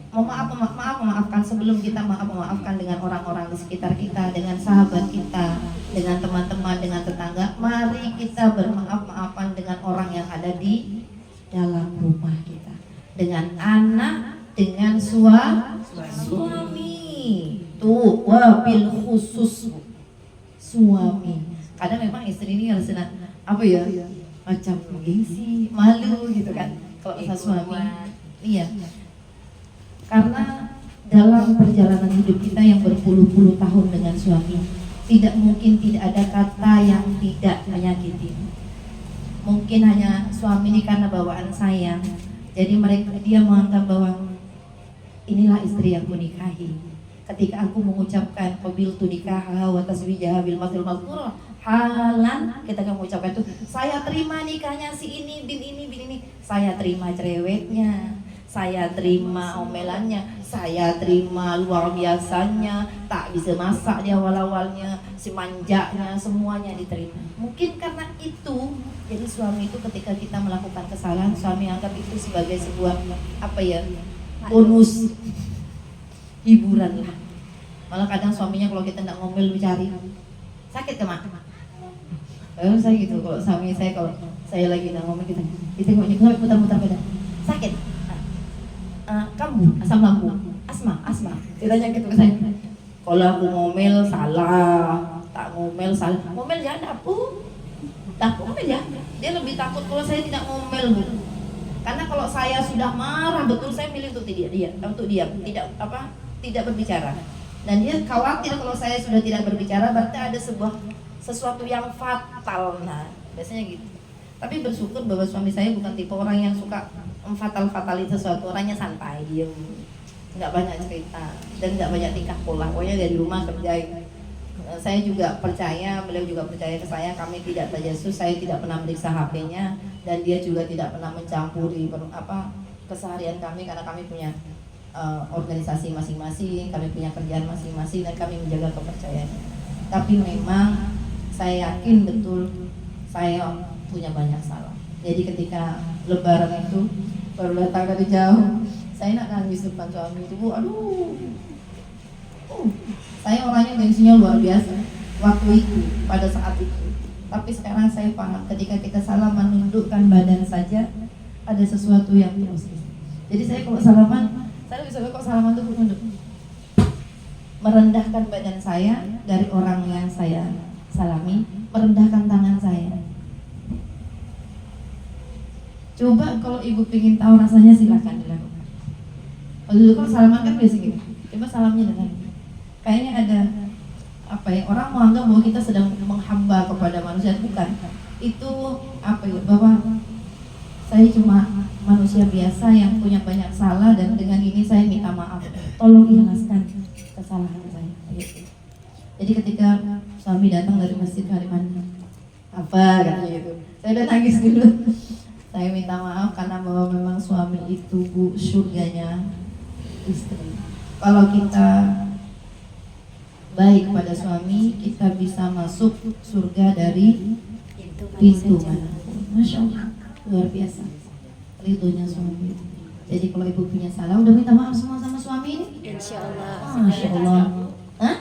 Speaker 3: memaafkan sebelum kita memaafkan dengan orang-orang di sekitar kita, dengan sahabat kita, dengan teman-teman, dengan tetangga. Mari kita bermaaf-maafan dengan orang yang ada di dalam rumah kita, dengan anak, dengan suami. Tuh, wabil khusus suami. Kadang memang istri ini harus macam gengsi, malu gitu kan kalau sama suami. Iya. Karena dalam perjalanan hidup kita yang berpuluh-puluh tahun dengan suami, tidak mungkin tidak ada kata yang tidak menyakiti. Mungkin hanya suami ini karena bawaan sayang, jadi dia menganggap bahwa inilah istri yang kunikahi. Ketika aku mengucapkan qabiltu nikaha wa taswijaha bil mathil mazkur halan, kita akan mengucapkan itu, saya terima nikahnya si ini bin ini, saya terima cerewetnya, saya terima omelannya, saya terima luar biasanya, tak bisa masak dia awal-awalnya, si manjanya, semuanya diterima. Mungkin karena itu, jadi suami itu ketika kita melakukan kesalahan, suami anggap itu sebagai sebuah bonus, hiburan lah. Malah kadang suaminya kalau kita tidak ngomel dicari, sakit ke mak. Kalau saya gitu, kalau suami saya kalau saya lagi ngomong gitu, ditengok ini sampai muter-muter badan, sakit, kamu asam lambung, asma, ditanya gitu ke saya. Kalau aku ngomel salah, tak ngomel salah, ngomel jangan dapur, ngomel ya. Dia lebih takut kalau saya tidak ngomel, Bu. Karena kalau saya sudah marah betul, saya milih untuk diam, tidak berbicara. Dan dia khawatir kalau saya sudah tidak berbicara berarti ada sesuatu yang fatal. Nah, biasanya gitu. Tapi bersyukur bahwa suami saya bukan tipe orang yang suka fatalin sesuatu. Orangnya santai, diam, nggak banyak cerita dan nggak banyak tingkah pola. Pokoknya dari rumah kerjain. Saya juga percaya, beliau juga percaya ke saya. Kami tidak tajasus, saya tidak pernah meriksa HP-nya dan dia juga tidak pernah mencampuri keseharian kami karena kami punya organisasi masing-masing, kami punya kerjaan masing-masing dan kami menjaga kepercayaan. Tapi memang saya yakin betul saya punya banyak salah. Jadi ketika Lebaran itu baru datang dari jauh, saya nak nangis depan suami itu, Bu, aduh. Saya orangnya gengsinya luar biasa waktu itu, pada saat itu. Tapi sekarang saya paham ketika kita salah menundukkan badan saja ada sesuatu yang proses. Jadi saya kalau salaman, saya bisa kok salaman itu menunduk, merendahkan badan saya dari orang yang saya salami, merendahkan tangan saya. Coba kalau ibu ingin tahu rasanya silakan dilakukan. Kalau dulu kalau salaman kan biasa gitu, coba salamnya dengan kayaknya ada orang menganggap bahwa kita sedang menghamba kepada manusia, bukan. Itu bahwa saya cuma manusia biasa yang punya banyak salah dan dengan ini saya minta maaf. Tolong ikhlaskan kesalahan saya. Gitu. Jadi ketika suami datang dari masjid hari mana? Katanya gitu. Saya udah nangis dulu. Saya minta maaf karena bahwa memang suami itu, Bu, surganya istri. Kalau kita baik pada suami, kita bisa masuk surga dari pintu manapun. Masya Allah, luar biasa ridhonya suami. Jadi kalau ibu punya salah, udah minta maaf semua sama suami ini?
Speaker 2: Insya Allah.
Speaker 3: Masya Allah. Hah?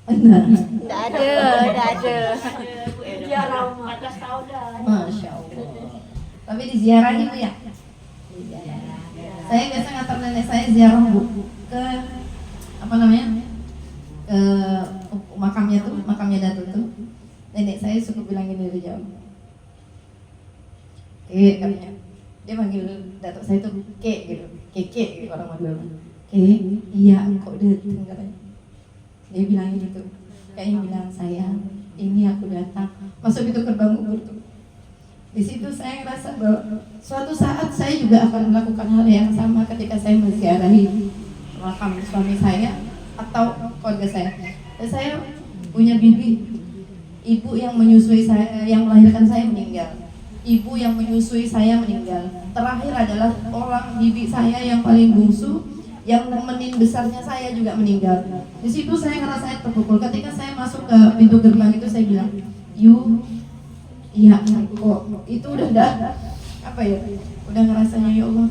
Speaker 3: Enggak.
Speaker 2: Enggak ada. Ziarah 14 tahun dah.
Speaker 3: Masya Allah. Tapi di ziarah Bu ya? Saya biasa ngantar nenek saya ziarah, Bu, ke ke makamnya Datuk tuh. Nenek saya suka bilang gini dari jauh. Katanya. Dia manggil Datuk saya tuh gitu. Keke orang Madura. Iya, kok datang katanya. Dia bilang gitu. Kayaknya bilang, sayang, ini aku datang. Masuk itu gerbang kubur tuh. Di situ saya ngerasa bahwa suatu saat saya juga akan melakukan hal yang sama ketika saya menziarahi makam suami saya atau keluarga saya. Dan saya punya ibu yang menyusui saya, yang melahirkan saya meninggal. Ibu yang menyusui saya meninggal. Terakhir adalah bibi saya yang paling bungsu, yang nemenin besarnya saya juga meninggal. Di situ saya ngerasa terpukul. Ketika saya masuk ke pintu gerbang itu saya bilang, iya kok itu udah udah ngerasanya ya Allah.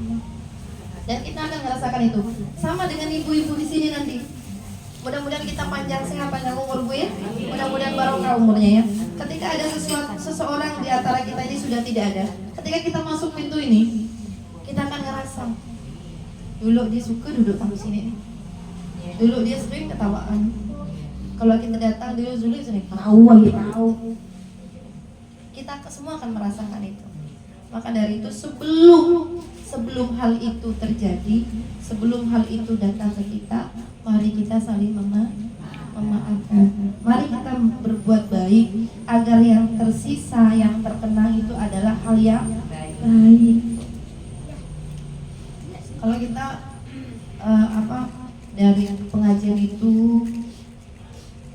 Speaker 3: Dan kita akan merasakan itu. Sama dengan ibu-ibu di sini nanti. Mudah-mudahan kita panjang sehat, panjang umur, Bu ya. Mudah-mudahan barokah umurnya ya. Ketika ada seseorang di antara kita ini sudah tidak ada, ketika kita masuk pintu ini, kita akan ngerasa dulu dia suka duduk di sini. Dulu dia sering ketawaan. Kalau kita datang dulu sering tahu. Kita semua akan merasakan itu. Maka dari itu sebelum hal itu terjadi, sebelum hal itu datang ke kita, mari kita saling memaafkan. Mari kita berbuat baik agar yang tersisa, yang terkenang itu adalah hal yang baik. Kalau kita dari pengajian itu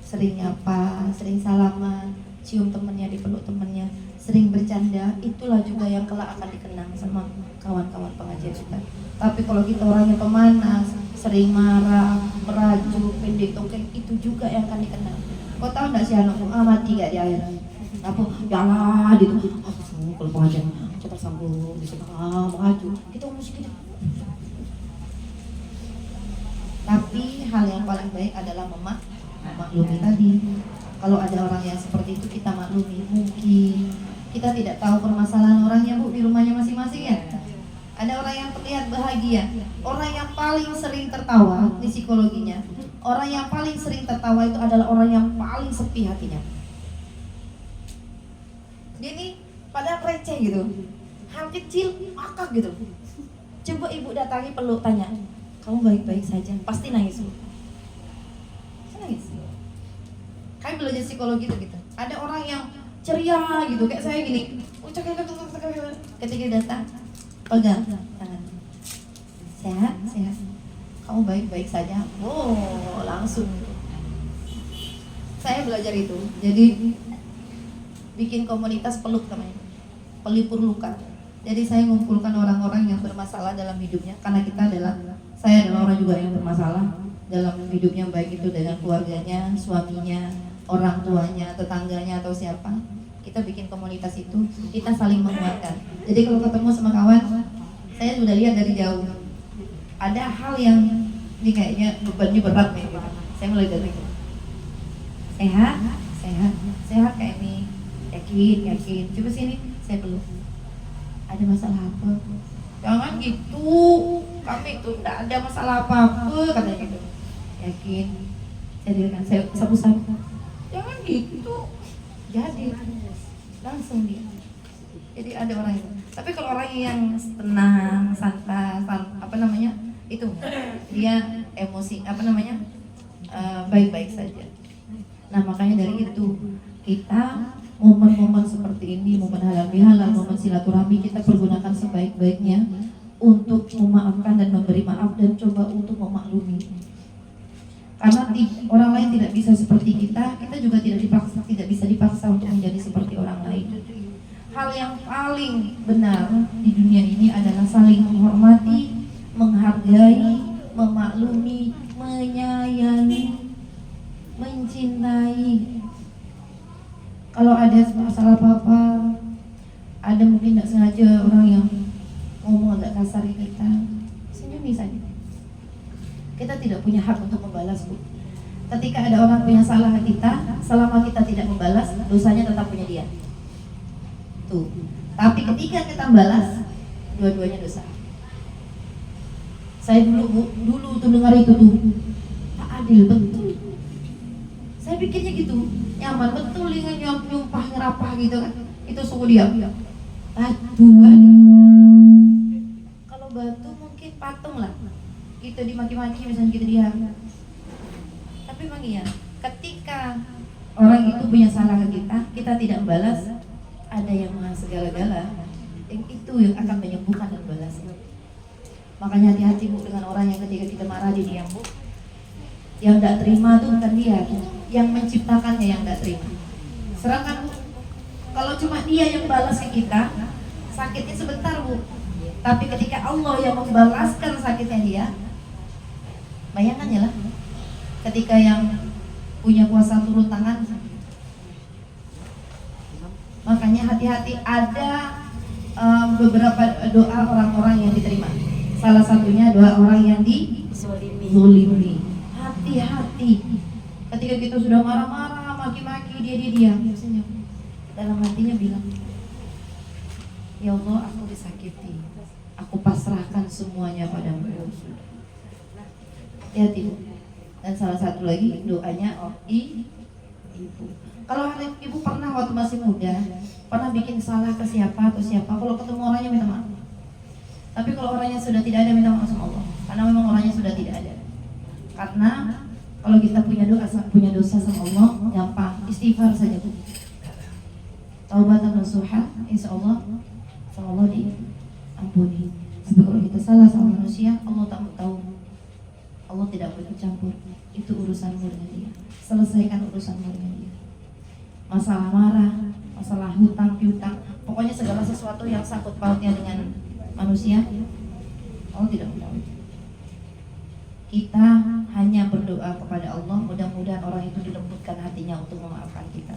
Speaker 3: sering nyapa, sering salaman, cium temennya, dipeluk temennya, sering bercanda, itulah juga yang kelak akan dikenang sama kawan-kawan pengajian kita. Tapi kalau kita orangnya pemanas, sering marah, merajuk, pendek tongkeng, itu juga yang akan dikenang. Kau tahu nggak sih anakku mati gak di air? Apa? Jangan gitu. Kalau pengajian cepat sambung, di situ merajuk. Kita musik gitu. Tapi hal yang paling baik adalah memaklumi tadi. Kalau ada orang yang seperti itu kita maklumi. Mungkin kita tidak tahu permasalahan orangnya Bu di rumahnya masing-masing ya. Ada orang yang terlihat bahagia, orang yang paling sering tertawa di psikologinya. Orang yang paling sering tertawa itu adalah orang yang paling sepi hatinya. Dia ini padahal receh gitu, hal kecil ngakak gitu. Coba ibu datangi peluk tanya, kamu baik-baik saja, pasti nangis Bu. Nangis. Kayak belajar psikologi gitu. Ada orang yang ceria gitu, kayak saya gini. Ketika datang, pegang tangan. Sehat, sehat. Kamu baik-baik saja. Oh, langsung. Saya belajar itu. Jadi bikin komunitas peluk namanya. Pelipur luka. Jadi saya mengumpulkan orang-orang yang bermasalah dalam hidupnya, karena saya adalah orang juga yang bermasalah dalam hidupnya, baik itu dengan keluarganya, suaminya, orang tuanya, tetangganya atau siapa. Kita bikin komunitas itu, kita saling menguatkan. Jadi kalau ketemu sama kawan, saya sudah lihat dari jauh ada hal yang ini kayaknya bebannya berat nih. Saya mulai dari itu. Sehat, sehat, sehat kayak ini. Yakin, yakin. Coba sini, saya peluk. Ada masalah apa? Jangan gitu. Kami itu tidak ada masalah apa-apa, katanya gitu. Yakin. Saya sapu-sapu. Jangan gitu. Jadi langsung dia. Jadi ada orang itu. Tapi kalau orang yang tenang, santai, itu dia emosi, baik-baik saja. Nah makanya dari itu kita momen-momen seperti ini, momen halal bihalal, momen silaturahmi kita pergunakan sebaik-baiknya untuk memaafkan dan memberi maaf dan coba untuk memaklumi. Karena orang lain tidak bisa seperti kita juga tidak bisa dipaksa untuk menjadi seperti orang lain. Hal yang paling benar di dunia ini adalah saling menghormati, menghargai, memaklumi, menyayangi, mencintai. Kalau ada masalah apa-apa, ada mungkin tidak sengaja orang yang ngomong agak kasar ke kita, senyumi saja. Kita tidak punya hak untuk membalas, Bu. Ketika ada orang punya salah kita, selama kita tidak membalas, dosanya tetap punya dia. Tuh. Tapi ketika kita balas, dua-duanya dosa. Saya dulu tuh dengar itu tuh, tak adil betul. Saya pikirnya gitu, nyaman betul dengan nyumpah ngerapah gitu kan. Itu suku dia. Batu kan. Kalau batu mungkin patung lah. Itu dimaki-maki misalnya gitu dia. Tapi memang iya, ketika orang itu punya salah ke kita tidak membalas, ada yang segala-gala, yang itu yang akan menyembuhkan dan balas. Makanya hati-hati Bu dengan orang yang ketika kita marah dia diam Bu. Yang tidak terima tuh bukan dia, yang menciptakannya yang tidak terima. Serahkan Bu. Kalau cuma dia yang balas ke kita, sakitnya sebentar Bu. Tapi ketika Allah yang membalaskan sakitnya dia, bayangkan ya lah, ketika yang punya kuasa turun tangan. Makanya hati-hati, ada beberapa doa orang-orang yang diterima. Salah satunya doa orang yang dizolimi. Hati-hati. Ketika kita sudah marah-marah, maki-maki, dia diam, senyum. Dalam hatinya bilang, ya Allah, aku disakiti. Aku pasrahkan semuanya padamu. Hati-hati Bu. Dan salah satu lagi doanya ibu. Kalau ibu pernah waktu masih muda, pernah bikin salah ke siapa atau siapa, kalau ketemu orangnya minta maaf. Tapi kalau orangnya sudah tidak ada, minta maaf sama Allah. Karena memang orangnya sudah tidak ada. Karena kalau kita punya dosa sama Allah, gampang istighfar saja Bu. Taubatan nasuha, insya Allah sama Allah diampuni. Tapi kalau kita salah sama manusia, Allah tak tahu. Allah tidak boleh campur. Itu urusanmu dengan dia. Selesaikan urusanmu dengan dia. Masalah marah, masalah hutang piutang, pokoknya segala sesuatu yang sangkut pautnya dengan manusia, Allah tidak tahu. Kita hanya berdoa kepada Allah, mudah-mudahan orang itu dilembutkan hatinya untuk memaafkan kita.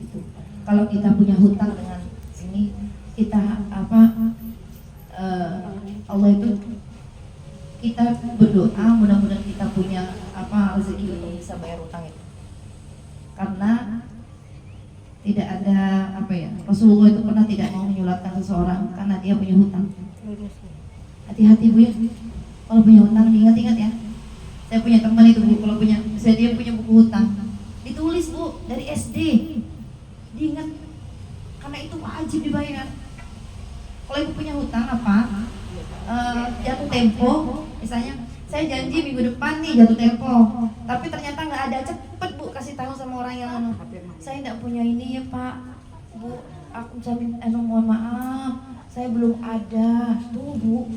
Speaker 3: Gitu. Kalau kita punya hutang dengan ini, kita Allah itu kita berdoa mudah-mudahan kita punya rezeki untuk bisa bayar hutang itu. karena tidak ada apa ya, Rasulullah itu pernah tidak mau menyulatkan seseorang karena dia punya hutang. Hati-hati Bu ya, kalau punya hutang diingat-ingat ya. Saya punya teman itu Bu, kalau dia punya buku hutang, ditulis Bu dari SD, diingat karena itu wajib dibayar. Kalau ibu punya hutang apa, jatuh tempo, misalnya saya janji minggu depan nih jatuh tempo, tapi ternyata nggak ada, cepet Bu kasih tahu sama orang yang saya nggak punya ini ya Pak, Bu, aku jamin, mohon maaf, saya belum ada, tuh Bu.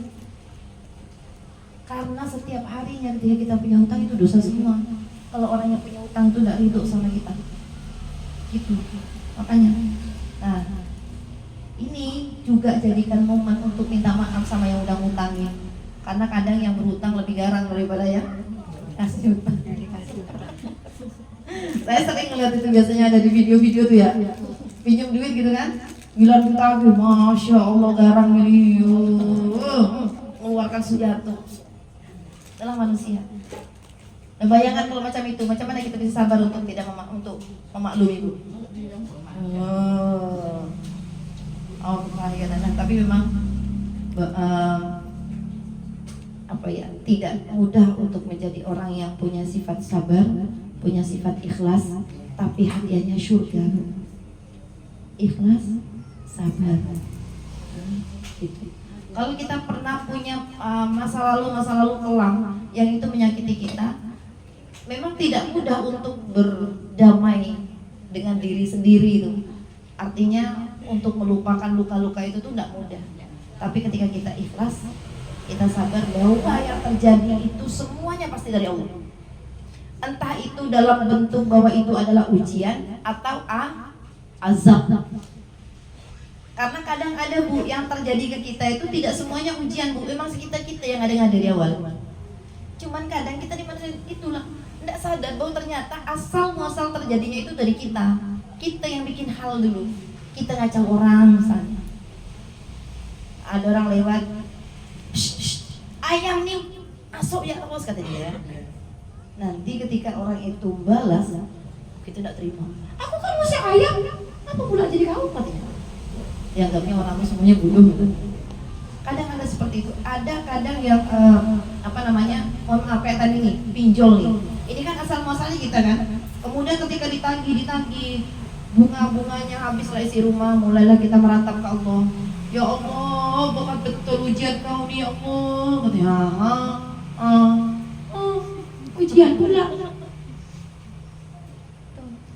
Speaker 3: Karena setiap harinya ketika kita punya hutang itu dosa semua. Kalau orang yang punya hutang itu nggak ridho sama kita, gitu. Makanya, nah ini juga jadikan momen untuk minta maaf sama yang udah ngutangin. Karena kadang yang berhutang lebih garang daripada yang kasih hutang. Saya sering ngeliat itu biasanya ada di video-video tuh ya, pinjam duit gitu kan, bilang hutang, masya Allah garang ini, mengeluarkan senjata. Adalah manusia. Nah, bayangkan kalau macam itu, macam mana kita bisa sabar untuk tidak memaklumi Bu? Nah, tapi memang apa ya, tidak mudah untuk menjadi orang yang punya sifat sabar, punya sifat ikhlas, tapi hadiahnya surga. Ikhlas, sabar. Gitu. Kalau kita pernah punya masa lalu kelam yang itu menyakiti kita, memang tidak mudah untuk berdamai dengan diri sendiri itu. Artinya untuk melupakan luka-luka itu tuh tidak mudah. Tapi ketika kita ikhlas, kita sabar bahwa yang terjadi itu semuanya pasti dari Allah. Entah itu dalam bentuk bahwa itu adalah ujian atau azab. Karena kadang ada Bu yang terjadi ke kita itu tidak semuanya ujian Bu, memang kita yang ada dari awal. Cuman kadang kita di mana itulah tidak sadar bahwa ternyata asal muasal terjadinya itu dari kita. Kita yang bikin hal dulu. Kita ngacau orang misalnya. Ada orang lewat, ayam nih masuk ya terus kata dia. Nanti ketika orang itu balas, kita tidak terima. Aku kan masih ayam, apa pula jadi kau katanya? Dianggapnya orang itu semuanya bodoh gitu. Kadang ada seperti itu. Ada kadang yang mohon maaf kayak tadi nih, pinjol nih. Ini kan asal muasalnya kita kan. Kemudian ketika ditagih, bunga-bunganya habis lah isi rumah, mulailah kita meratap ke Allah. Ya Allah, bakat betul ujian kau nih ya Allah. Katanya, ujian pula.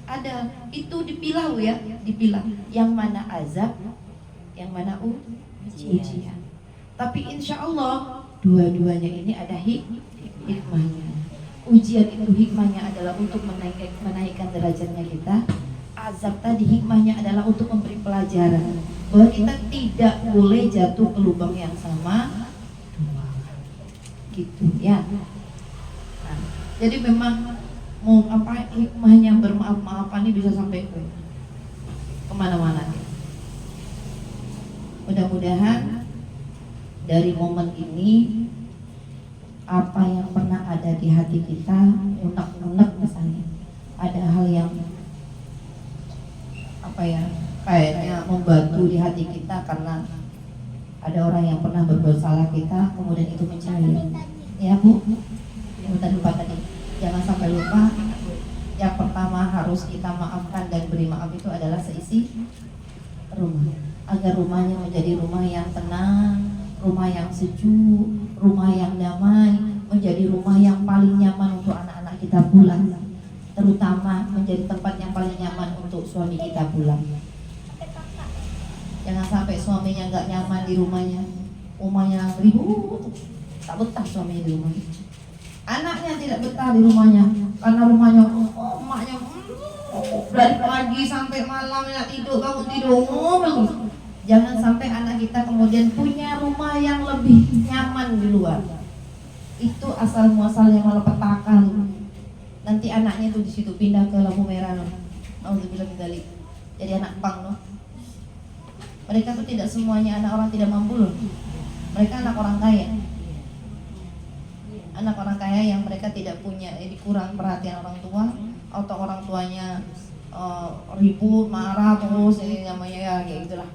Speaker 3: Ada, itu dipilah ya, dipilah. Yang mana azab, yang mana ujian. Tapi insya Allah dua-duanya ini ada hikmahnya. Ujian itu hikmahnya adalah untuk menaikkan derajatnya kita. Azab tadi hikmahnya adalah untuk memberi pelajaran bahwa kita tidak boleh jatuh ke lubang yang sama, gitu ya. Nah, jadi memang mau apa hikmahnya bermaaf-maafan ini bisa sampai kemana-mana. Mudah-mudahan dari momen ini apa yang pernah ada di hati kita, unek-unek misalnya, ada hal yang kayaknya membantu di hati kita karena ada orang yang pernah berbuat salah kita, kemudian itu mencair. Ya Bu, yang lupa tadi, jangan sampai lupa. Yang pertama harus kita maafkan dan beri maaf itu adalah seisi rumah, agar rumahnya menjadi rumah yang tenang, rumah yang sejuk, rumah yang damai, menjadi rumah yang paling nyaman untuk anak-anak kita pulang, terutama menjadi tempat yang paling nyaman untuk suami kita pulang. Jangan sampai suaminya nggak nyaman di rumahnya ribut, tak betah suaminya di rumahnya. Anaknya tidak betah di rumahnya karena rumahnya emaknya dari pagi sampai malam nggak tidur, bangun tidur. Jangan sampai anak kita kemudian punya rumah yang lebih nyaman di luar. Itu asal muasalnya malapetaka. Nanti anaknya tuh di situ pindah ke lampu merah loh. Alhamdulillah balik. Jadi anak pang loh. Mereka tuh tidak semuanya anak orang tidak mampu loh. Mereka anak orang kaya. Anak orang kaya yang mereka tidak punya, kurang perhatian orang tua, atau orang tuanya ribut, marah terus, ini namanya ya kayak gitulah.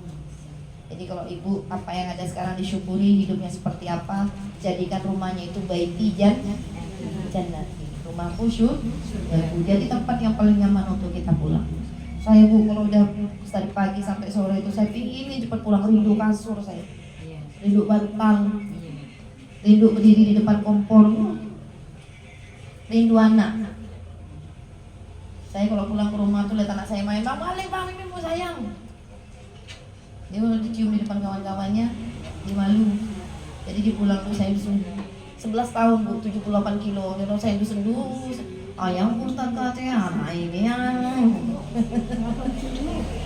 Speaker 3: Jadi kalau ibu apa yang ada sekarang disyukuri, hidupnya seperti apa, jadikan rumahnya itu baiti jannati, rumahku syurgaku. Jadi tempat yang paling nyaman untuk kita pulang. Saya bu kalau udah dari pagi sampai sore itu saya pingin cepat pulang, rindu kasur saya, rindu bantal, rindu berdiri di depan kompor, rindu anak. Saya kalau pulang ke rumah tuh lihat anak saya main, bang balik bang, ini mau sayang. Dia udah dicium di depan kawan-kawannya, dia malu. Jadi dia pulang tuh saya disuruh 11 tahun bu, 78 kilo. Kalau saya disuruh ayam pun tak kate anak ini ya.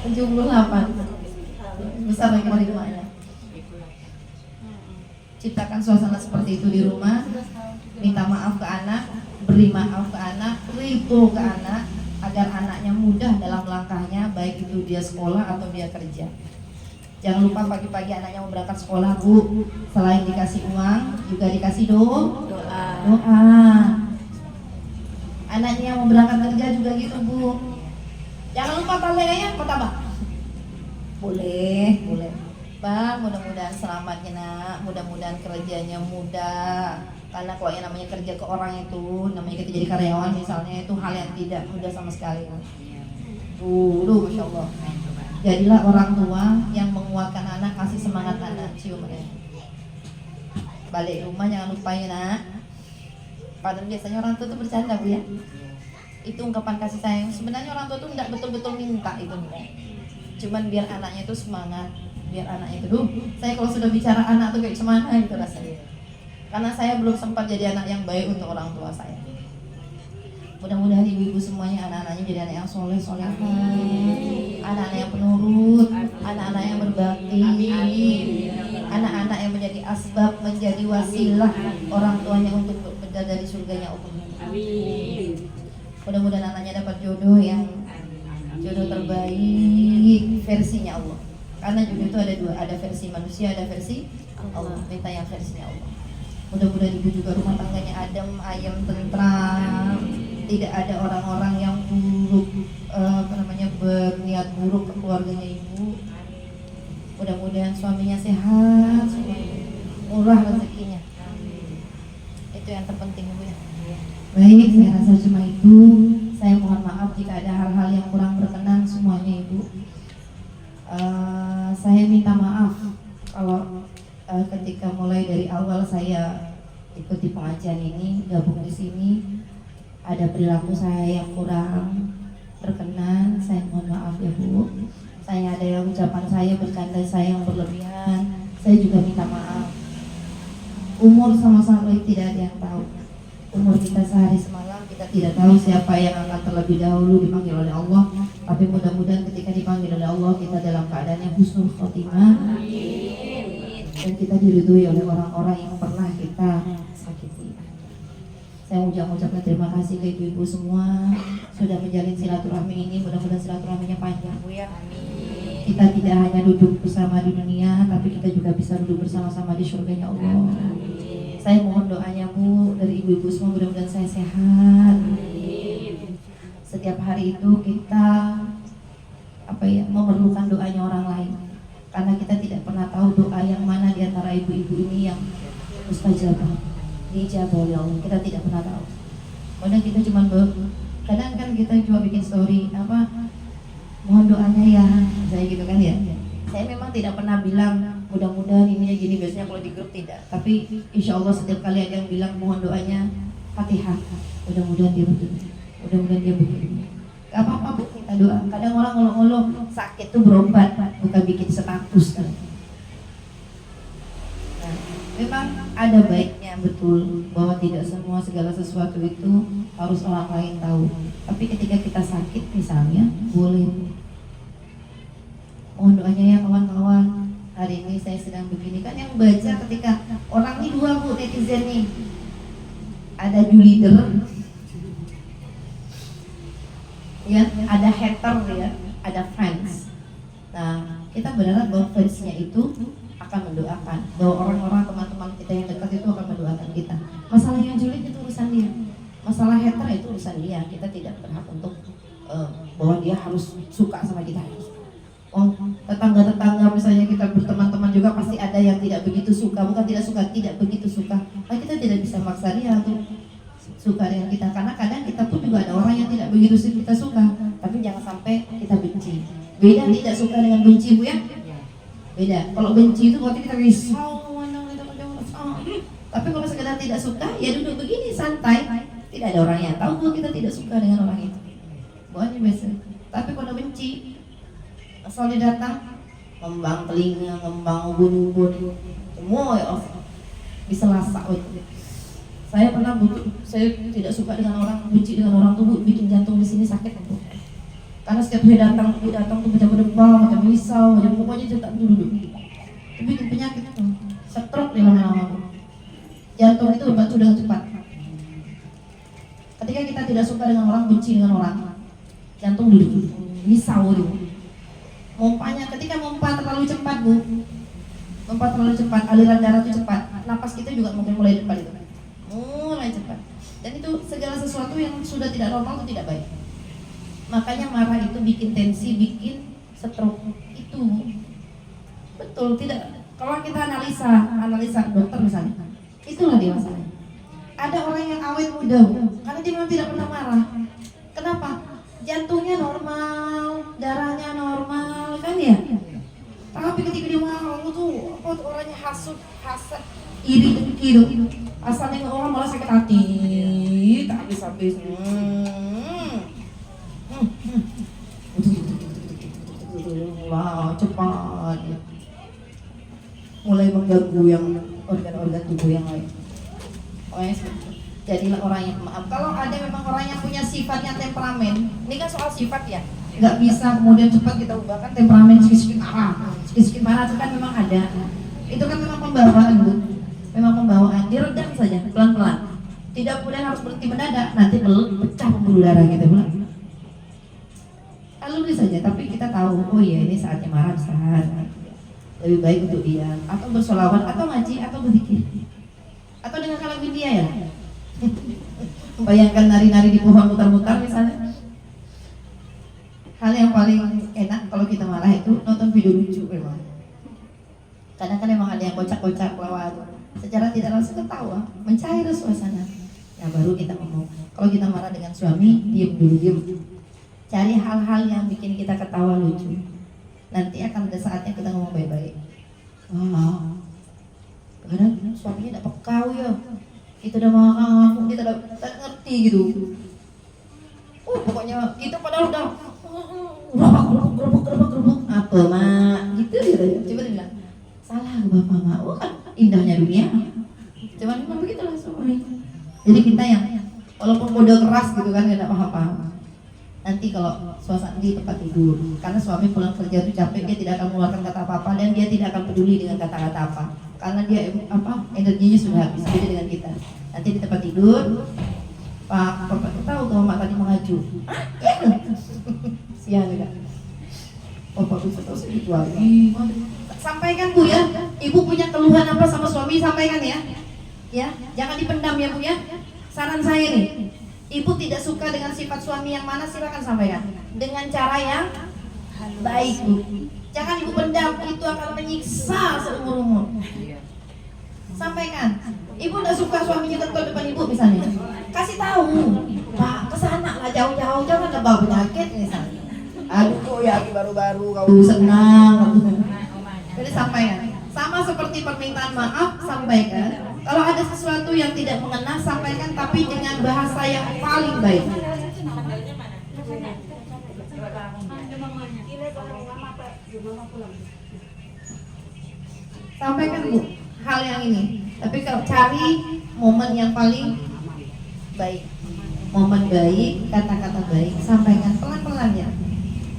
Speaker 3: 78 besar lagi dari rumahnya. Ciptakan suasana seperti itu di rumah. Minta maaf ke anak, beri maaf ke anak, ridho ke anak, agar anaknya mudah dalam langkahnya, baik itu dia sekolah atau dia kerja. Jangan lupa pagi-pagi anaknya mau berangkat sekolah bu, selain dikasih uang juga dikasih doa. Anaknya mau berangkat kerja juga gitu bu. Jangan lupa talenya kota bang. Boleh. Bang, mudah-mudahan selamatnya nak, mudah-mudahan kerjanya mudah. Karena kalau yang namanya kerja ke orang itu, namanya kita jadi karyawan misalnya, itu hal yang tidak mudah sama sekali. Masya Allah. Jadilah orang tua yang menguatkan anak, kasih semangat anak, cium mereka. Balik rumah jangan lupa ya nak. Padahal biasanya orang tua itu bercanda bu ya. Itu ungkapan kasih sayang. Sebenarnya orang tua itu tidak betul-betul minta itu enggak. Cuman biar anaknya itu semangat, biar anaknya itu saya kalau sudah bicara anak tuh kayak gimana gitu rasanya. Karena saya belum sempat jadi anak yang baik untuk orang tua saya. Mudah-mudahan ibu-ibu semuanya anak-anaknya jadi anak yang soleh-solehah, anak-anak yang penurut, anak-anak yang berbakti, anak-anak yang menjadi asbab, menjadi wasilah orang tuanya untuk berada dari surganya Allah. Mudah-mudahan anaknya dapat jodoh yang jodoh terbaik versinya Allah. Karena jodoh itu ada dua, ada versi manusia, ada versi Allah. Minta yang versinya Allah. Mudah-mudahan ibu juga rumah tangganya adem, ayem, tentram. Tidak ada orang-orang yang buruk, berniat buruk ke keluarganya ibu. Mudah-mudahan suaminya sehat, murah rezekinya. Itu yang terpenting bu ya. Baik, saya rasa cuma itu. Saya mohon maaf jika ada hal-hal yang kurang berkenan semuanya ibu. Saya minta maaf kalau ketika mulai dari awal saya ikuti pengajian ini, gabung di sini, ada perilaku saya yang kurang berkenan. Saya mohon maaf ya bu. Saya ada yang ucapan saya, bercanda saya yang berlebihan, saya juga minta maaf. Umur sama-sama tidak ada yang tahu. Umur kita sehari semalam, kita tidak tahu siapa yang akan terlebih dahulu dipanggil oleh Allah. Tapi mudah-mudahan ketika dipanggil oleh Allah, kita dalam keadaan yang husnul khotimah, dan kita diridhoi oleh orang-orang yang pernah kita sakiti. Saya ucapkan terima kasih ke ibu-ibu semua sudah menjalin silaturahmi ini. Mudah-mudahan silaturahminya panjang bu ya. Kita tidak hanya duduk bersama di dunia, tapi kita juga bisa duduk bersama-sama di surganya Allah. Saya mohon doanya bu dari ibu-ibu semua, mudah-mudahan saya sehat. Setiap hari itu kita memerlukan doanya orang lain, karena kita tidak pernah tahu doa yang mana di antara ibu-ibu ini yang mustajabah, dijabah oleh Allah. Kita tidak pernah tahu. Kadang kita kadang kan kita cuma bikin story mohon doanya ya, saya gitu kan ya. Saya memang tidak pernah bilang mudah-mudahan ininya gini, biasanya kalau di grup tidak. Tapi insya Allah setiap kali ada yang bilang mohon doanya Fatihah, mudah-mudahan dia begini, mudah-mudahan dia begini. Gak apa-apa bu, kita doa. Kadang orang ngolok-ngolok sakit tuh berobat, bukan bikin status kan. Nah, memang ada baiknya betul bahwa tidak semua segala sesuatu itu harus orang lain tahu. Tapi ketika kita sakit misalnya, boleh. Mohon doanya ya kawan-kawan. Hari ini saya sedang begini, kan yang baca ketika orang ini dua bu, netizen nih, ada julider ya, ada hater ya, ada fans. Nah, kita berharap bahwa fansnya itu akan mendoakan, bahwa orang-orang teman-teman kita yang dekat itu akan mendoakan kita. Masalah yang julid itu urusan dia. Masalah hater itu urusan dia, kita tidak berhak untuk bahwa dia harus suka sama kita. Oh, tetangga-tetangga misalnya kita berteman-teman juga pasti ada yang tidak begitu suka, bukan tidak suka, tidak begitu suka. Nah, kita tidak bisa maksa dia untuk suka dengan kita, karena kadang kita pun juga ada orang yang tidak begitu kita suka, tapi jangan sampai kita benci. Beda tidak suka dengan benci, Bu ya? Beda. Kalau benci itu berarti kita risau, tapi kalau sekedar tidak suka, ya duduk begini santai. Tidak ada orang yang tahu bahwa kita tidak suka dengan orang itu. Bukannya biasa. Tapi kalau benci, asal dia datang, ngembang telinga, ngembang ubun-ubun, semua ya Allah bisa lasak. Saya pernah saya tidak suka dengan orang, benci dengan orang tuh bikin jantung di sini sakit. Karena setiap dia datang tuh macam berdebam, macam risau, macam pokoknya cetak dulu. Itu bikin penyakit tuh, stroke dia lama-lama. Jantung itu berbantu dengan cepat. Ketika kita tidak suka dengan orang, benci dengan orang, jantung dulu, risau dulu. Mompanya, ketika mompa terlalu cepat, Bu, mompa terlalu cepat, aliran darah itu cepat, napas kita juga mungkin mulai cepat itu, mulai cepat. Dan itu segala sesuatu yang sudah tidak normal itu tidak baik. Makanya marah itu bikin tensi, bikin stroke itu betul tidak. Kalau kita analisa dokter misalnya, itulah dia masalahnya. Ada orang yang awet muda karena dia memang tidak pernah marah. Kenapa? Jantungnya normal, darahnya normal, kan ya? Tapi ketika dia marah, tuh orangnya hasad, iri, dengki, asalnya orang malah sakit hati, tak habis-habis. Wow, cepat. Mulai mengganggu yang organ-organ tubuh yang lain. Jadilah orang yang maaf. Kalau ada memang orang yang punya sifatnya temperamen, ini kan soal sifat ya, nggak bisa kemudian cepat kita ubahkan temperamen sedikit-sedikit marah itu kan memang ada. Itu kan memang pembawaan, Bu. Memang pembawaan, diredam saja pelan-pelan. Tidak kemudian harus berhenti mendadak, nanti pecah pembuluh darah gitu pula. Lalu saja, tapi kita tahu, oh iya ini saatnya marah, saat lebih baik untuk diam, atau bersolawat, atau ngaji, atau berzikir, atau dengan kalam India ya. Bayangkan nari-nari di pohon mutar-mutar misalnya. Hal yang paling enak kalau kita marah itu nonton video lucu memang. Kadang kan memang ada yang kocak-kocak lewat, secara tidak langsung ketawa, mencair suasana. Nah baru kita ngomong. Kalau kita marah dengan suami, diam dulu, diam. Cari hal-hal yang bikin kita ketawa lucu. Nanti akan ada saatnya kita ngomong baik-baik. Wah, kadang suaminya tidak pekau ya. Kita udah marah, kita udah ngerti gitu. Pokoknya kita padahal udah gerobak. Apa mak? Gitu ya. Coba dia bilang, salah bapak mak. Oh kan indahnya dunia. Cuman memang begitulah suami. Jadi kita yang walaupun kode keras gitu kan nggak apa-apa. Nanti kalau suasana di tempat tidur, karena suami pulang kerja itu capek, dia tidak akan mengeluarkan kata apa-apa dan dia tidak akan peduli dengan kata-kata apa, karena dia energinya sudah habis. Beda dengan kita. Nanti di tempat tidur, Pak, Bapak tahu kalau mak tadi mengacu, siang juga. Bapak bisa tahu segitu lagi. Sampaikan Bu ya, Ibu punya keluhan apa sama suami, sampaikan ya. Ya, jangan dipendam ya Bu ya. Saran saya nih. Ibu tidak suka dengan sifat suami yang mana, silakan sampaikan dengan cara yang baik, Bu. Jangan Ibu pendam, itu akan menyiksa seumur umur. Sampaikan. Ibu tidak suka suaminya kentut depan Ibu misalnya, kasih tahu, Pak, kesana lah jauh-jauh, jangan ada bawa penyakit misalnya. Aduh ya baru-baru kau senang. Jadi sampaikan. Sama seperti permintaan maaf, sampaikan. Kalau ada sesuatu yang tidak mengena, sampaikan, tapi dengan bahasa yang paling baik. Sampaikan Bu, hal yang ini. Tapi kalau cari momen yang paling baik, momen baik, kata-kata baik, sampaikan pelan-pelan ya.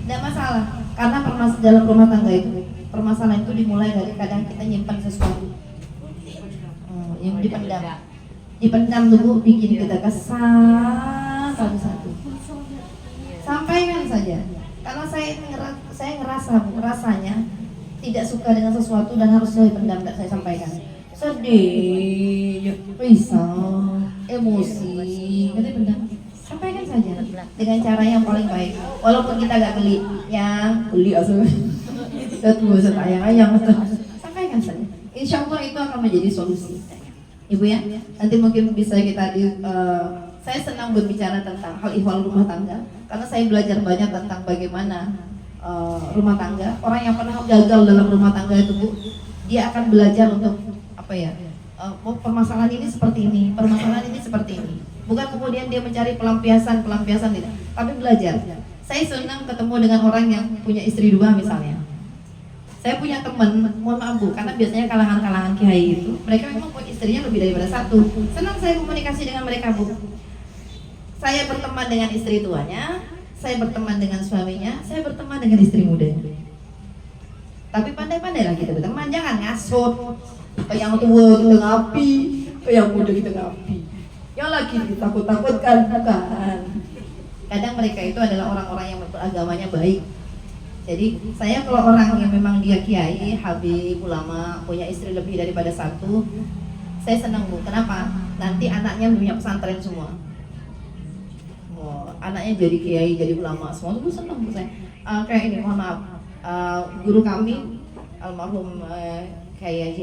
Speaker 3: Tidak masalah, karena dalam rumah tangga itu permasalahan itu dimulai dari kadang kita nyimpan sesuatu yang dipendam dulu, bikin kita kesal satu-satu. Sampaikan saja, karena saya rasanya tidak suka dengan sesuatu dan harus saya pendam, tidak saya sampaikan. Sedih, risau, emosi, nanti benda. Sampaikan saja dengan cara yang paling baik. Walaupun kita gak geli, yang geli asal. Betul, sayang-sayang. Sampaikan saja. Insya Allah itu akan menjadi solusi. Ibu ya, nanti mungkin bisa kita saya senang berbicara tentang hal ihwal rumah tangga karena saya belajar banyak tentang bagaimana rumah tangga. Orang yang pernah gagal dalam rumah tangga itu Bu, dia akan belajar untuk apa ya? Permasalahan ini seperti ini, permasalahan ini seperti ini. Bukan kemudian dia mencari pelampiasan tidak, tapi belajar. Saya senang ketemu dengan orang yang punya istri dua misalnya. Saya punya teman, mohon maaf Bu, karena biasanya kalangan-kalangan kiai itu, mereka memang punya istrinya lebih daripada satu. Senang saya komunikasi dengan mereka Bu. Saya berteman dengan istri tuanya, saya berteman dengan suaminya, saya berteman dengan istri mudanya. Tapi pandai-pandailah kita berteman, jangan ngasut. Ke yang tua kita ngapi, ke yang muda kita ngapi. Yang lagi ditakut-takutkan, bukan. Kadang mereka itu adalah orang-orang yang beragamanya baik. Jadi saya kalau orang yang memang dia kiai, habib, ulama, punya istri lebih daripada satu, saya senang Bu. Kenapa? Nanti anaknya punya pesantren semua. Anaknya jadi kiai, jadi ulama, semua itu senang Bu saya. Kayak ini, mohon maaf, guru kami almarhum kayak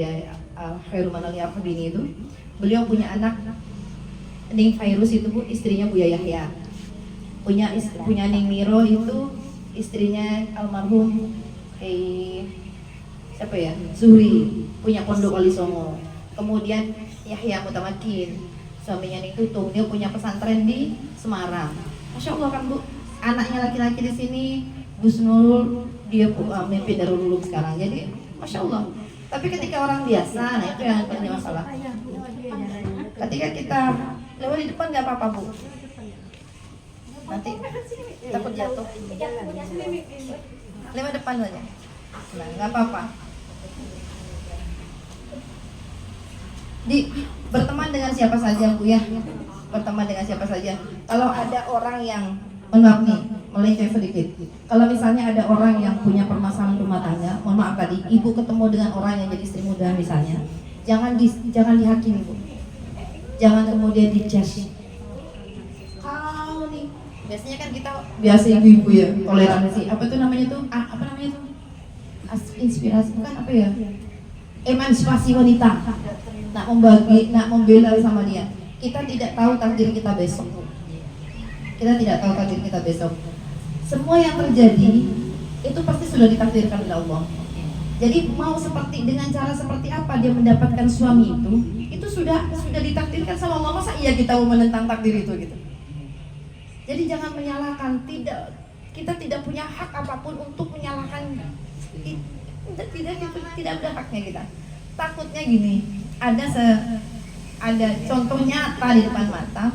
Speaker 3: Khairuman Al-Yaqbini itu, beliau punya anak Ning Fairuz itu Bu, istrinya Buya Yahya. Punya Ning Miro itu istrinya almarhum siapa ya? Zuhri, punya Pondok Wali Songo. Kemudian Yahya Mutamakin, suaminya Ning Tutung, dia punya pesantren di Semarang. Masya Allah kan Bu, anaknya laki-laki di sini, Gus Nurul, dia memimpin Darul Ulum sekarang. Jadi Masya Allah. Tapi ketika orang biasa, nah itu yang punya masalah. Ketika kita lewat di depan nggak apa-apa Bu. Nanti takut jatuh. Lewat depan saja. Nah nggak apa-apa. Berteman dengan siapa saja Bu ya. Berteman dengan siapa saja. Kalau ada orang yang maaf nih, melenceng sedikit. Kalau misalnya ada orang yang punya permasalahan rumah tangga, mohon maaf tadi, ibu ketemu dengan orang yang jadi istri muda misalnya, jangan dihakimi Bu. Jangan kemudian dijudge. Kau nih, biasanya kan kita biasa ibu-ibu ya, toleransi. Apa itu namanya tuh? Apa namanya tuh? Inspirasi bukan apa ya? Emansipasi wanita. Nak membela sama dia. Kita tidak tahu takdir kita besok. Kita tidak tahu takdir kita besok. Semua yang terjadi itu pasti sudah ditakdirkan oleh Allah. Jadi mau seperti dengan cara seperti apa dia mendapatkan suami itu sudah ditakdirkan sama Allah. Masa iya kita mau menentang takdir itu gitu. Jadi jangan menyalahkan. Kita tidak punya hak apapun untuk menyalahkan. Tidak ada haknya kita. Takutnya gini, ada contoh nyata di depan mata.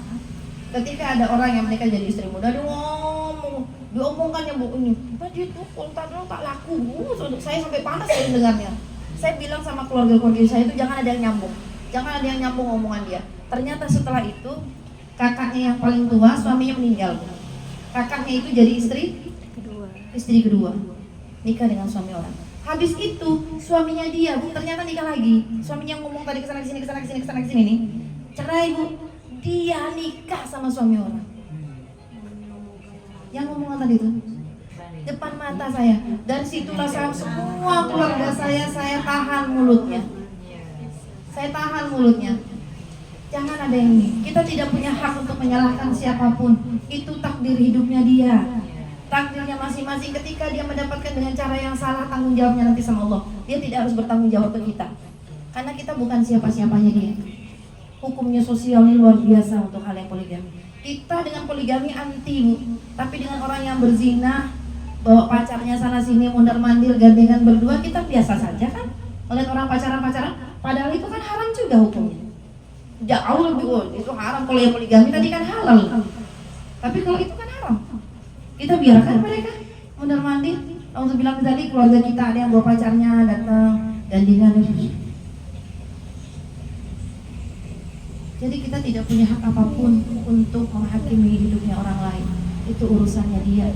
Speaker 3: Ketika ada orang yang menikah jadi istri muda, diomongkan yang Bu ini, dia tuh kontraknya tak laku Bu. Saya sampai panas saya dengarnya. Saya bilang sama keluarga saya itu jangan ada yang nyambung omongan dia. Ternyata setelah itu kakaknya yang paling tua suaminya meninggal. Kakaknya itu jadi istri kedua, nikah dengan suami orang. Habis itu suaminya dia Bu ternyata nikah lagi. Suaminya ngomong tadi kesana kesini nih, cerai Bu. Dia nikah sama suami orang. Yang ngomong tadi itu depan mata saya. Dari situlah semua keluarga saya tahan mulutnya. Saya tahan mulutnya. Jangan ada yang ini. Kita tidak punya hak untuk menyalahkan siapapun. Itu takdir hidupnya dia. Takdirnya masing-masing. Ketika dia mendapatkan dengan cara yang salah, tanggung jawabnya nanti sama Allah. Dia tidak harus bertanggung jawab ke kita. Karena kita bukan siapa-siapanya dia. Hukumnya sosial ini luar biasa untuk hal yang poligami. Kita dengan poligami anti Bu. Tapi dengan orang yang berzina, bawa pacarnya sana sini, mondar-mandir, gandengan berdua, kita biasa saja kan. Melihat orang pacaran, padahal itu kan haram juga hukumnya. Jauh lebih itu haram. Kalau yang poligami tadi kan halal. Tapi kalau itu kan haram. Kita biarkan mereka mondar-mandir. Untuk bilang tadi keluarga kita ada yang bawa pacarnya datang gandengan. Jadi kita tidak punya hak apapun untuk menghakimi hidupnya orang lain. Itu urusannya dia.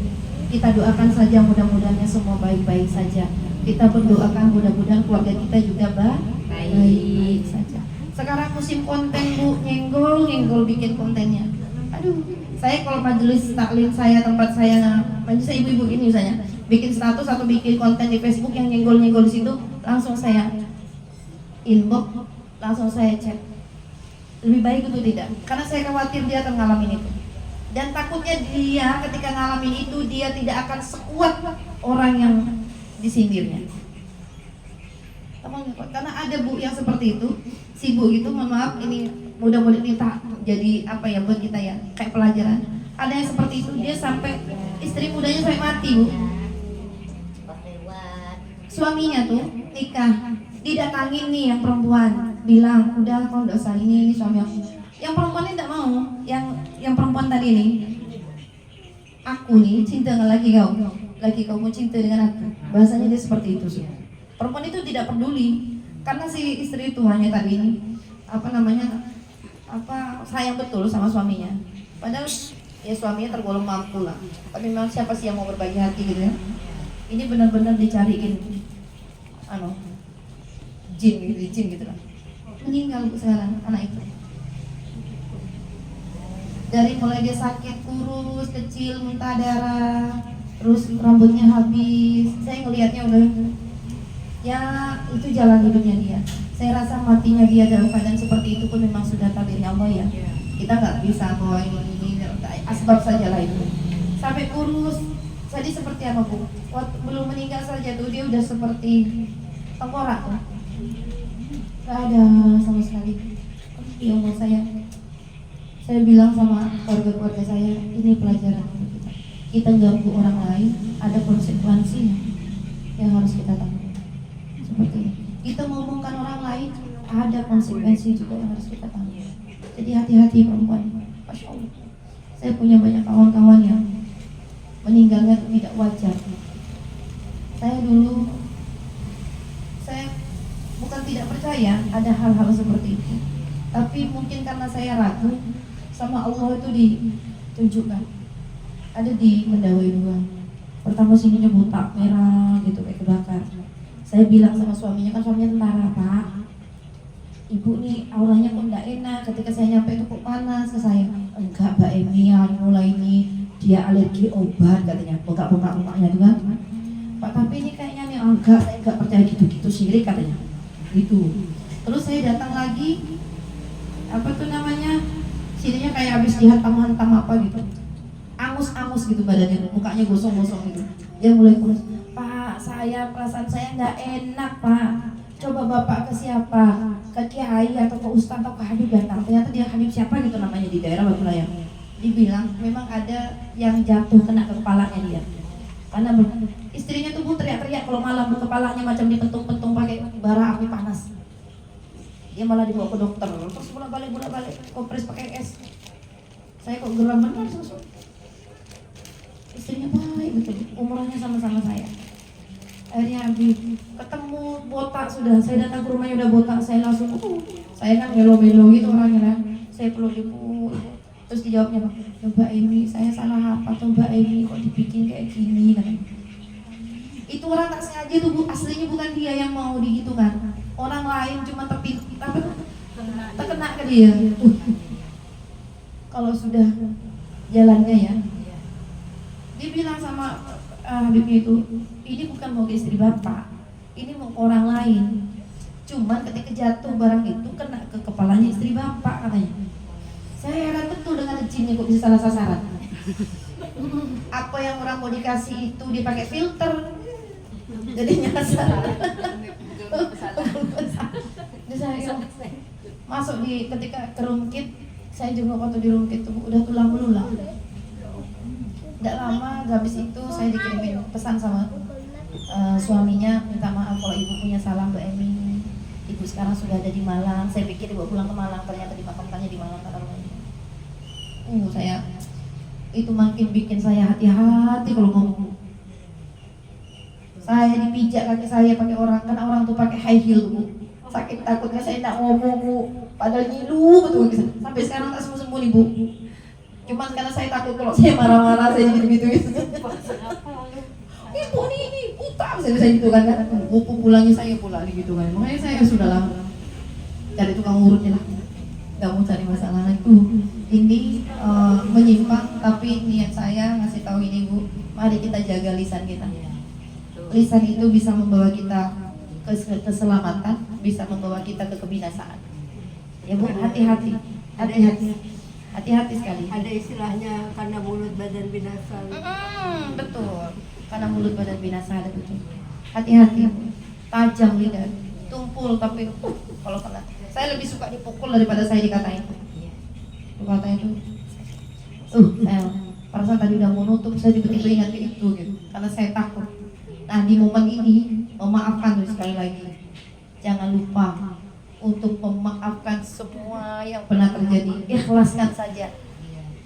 Speaker 3: Kita doakan saja mudah-mudahan semua baik-baik saja. Kita berdoakan mudah-mudahan keluarga kita juga baik saja. Sekarang musim konten Bu, nyenggol bikin kontennya. Aduh, saya kalau majelis taklim saya, tempat saya, majelis ibu-ibu ini misalnya, bikin status atau bikin konten di Facebook yang nyenggol di situ, langsung saya inbox, langsung saya chat. Lebih baik itu tidak, karena saya khawatir dia akan ngalamin itu. Dan takutnya dia ketika ngalamin itu, dia tidak akan sekuat orang yang disindirnya. Karena ada Bu yang seperti itu, si Bu itu, mohon maaf, ini mudah-mudahan ini tak jadi apa ya buat kita ya, kayak pelajaran. Ada yang seperti itu, dia sampai istri mudanya sampai mati Bu. Suaminya tuh nikah, didatangin nih yang perempuan, bilang udah kau nggak usah ini suami aku. Yang perempuan ini tidak mau, yang perempuan tadi nih, aku nih cinta nggak lagi kau mau cinta dengan aku. Bahasanya dia seperti itu sih. Perempuan itu tidak peduli, karena si istri itu hanya tadi ini sayang betul sama suaminya. Padahal ya suaminya tergolong mampu lah. Tapi memang siapa sih yang mau berbagi hati gitu ya? Ini benar-benar dicariin jin gitu lah. Meninggal sekarang anak itu. Dari mulai dia sakit, kurus, kecil, muntah darah, terus rambutnya habis. Saya ngelihatnya udah, ya itu jalan hidupnya dia. Saya rasa matinya dia dalam keadaan seperti itu pun memang sudah takdirnya Allah ya. Kita nggak bisa bawa ini asbab saja lah itu. Sampai kurus, jadi seperti apa Bu? Waktu belum meninggal saja tuh dia udah seperti tengkorak tuh. Gak ada sama sekali. Ya Allah, saya bilang sama keluarga saya, ini pelajaran untuk kita. Kita ganggu orang lain, ada konsekuensinya yang harus kita tanggung. Seperti ini. Kita ngomongkan orang lain, ada konsekuensi juga yang harus kita tanggung. Jadi hati-hati perempuan. Masya Allah. Saya punya banyak kawan-kawan yang meninggalnya tidak wajar. Saya bukan tidak percaya ada hal-hal seperti itu, tapi mungkin karena saya ragu sama Allah itu ditunjukkan. Ada di Mendawai 2. Pertama sininya botak merah gitu kayak kebakar. Saya bilang sama suaminya, kan suaminya tentara, Pak, ibu nih auranya kok enggak enak, ketika saya nyampe itu kok panas ke saya. Enggak Mbak Emi, mulai ini dia alergi obat katanya, bengkak-bengkaknya itu kan. Pak, tapi ini kayaknya nih enggak, saya enggak percaya gitu-gitu syirik katanya. Gitu. Terus saya datang lagi, sininya kayak habis dihantam-hantam apa gitu. Angus-angus gitu badannya, mukanya gosong-gosong gitu. Dia mulai kurus. Pak, perasaan saya enggak enak, Pak. Coba Bapak ke siapa? Ke Kiai atau ke Ustaz atau ke Habib datang. Ternyata dia Habib siapa gitu namanya di daerah Batu Layang. Dibilang memang ada yang jatuh kena ke kepalanya dia. Karena istrinya tuh Bu teriak-teriak kalau malam kepalanya macam dipentung-pentung pakai bara api panas. Dia malah dibawa ke dokter, terus bolak-balik kompres pakai es. Saya kok geram benar susu. Istrinya baik betul, umurnya sama-sama saya. Akhirnya ketemu botak sudah, saya datang ke rumahnya udah botak, saya langsung saya kan melo-melo gitu orangnya. Saya peluk ibu. Terus dijawabnya, Mbak Emi, saya salah apa tuh Mbak Emi, kok dibikin kayak gini katanya. Itu orang tak sengaja tuh Bu, aslinya bukan dia yang mau digitu kan. Orang lain cuma terkena ke dia. Kalau sudah jalannya ya. Dia bilang sama Habibnya itu, ini bukan mau ke istri Bapak, ini mau ke orang lain. Cuman ketika jatuh barang itu kena ke kepalanya istri Bapak katanya. Saya heran betul dengan jinnya kok bisa salah sasaran. Apa yang orang mau dikasih itu dipakai filter, jadi nyasar. Saya masuk ketika kerungkit, saya juga waktu dirungkit tuh udah tulang belulang. Tidak lama habis itu saya dikirimin pesan sama suaminya, minta maaf kalau ibu punya salah Mbak Emi. Ibu sekarang sudah ada di Malang. Saya pikir dibawa pulang ke Malang, ternyata dimakamkannya di Malang karena rumahnya. Saya itu makin bikin saya hati-hati kalau ngomong. Saya dipijak kaki saya pakai orang, karena orang tuh pakai high heel Bu. Sakit takutnya saya tidak ngomong Bu. Padahal ngilu betul gitu. Sampai sekarang tak sembunyi Bu. Cuman karena saya takut kalau saya marah-marah saya gitu. Ibu ini utang saya gitu kan. Buku pulangnya saya pula gitu kan. Makanya saya sudah lama. cari tukang urutnya lah, nggak mau cari masalah itu. Ini menyimpang, tapi niat saya ngasih tahu ini Bu, mari kita jaga lisan kita. Lisan itu bisa membawa kita ke keselamatan, bisa membawa kita ke kebinasaan. Ya Bu, hati-hati, hati-hati sekali.
Speaker 2: Ada istilahnya karena mulut badan binasa.
Speaker 3: Betul, karena mulut badan binasa ada betul. Hati-hati, tajam lidah, tumpul tapi kalau kena, saya lebih suka dipukul daripada saya dikatain. Dikatain itu, saya perasaan tadi udah mau nutup, saya tiba-tiba ingat itu gitu, karena saya takut. Nah di momen ini memaafkan tuh sekali lagi, jangan lupa untuk memaafkan semua yang pernah terjadi. Ikhlaskan saja.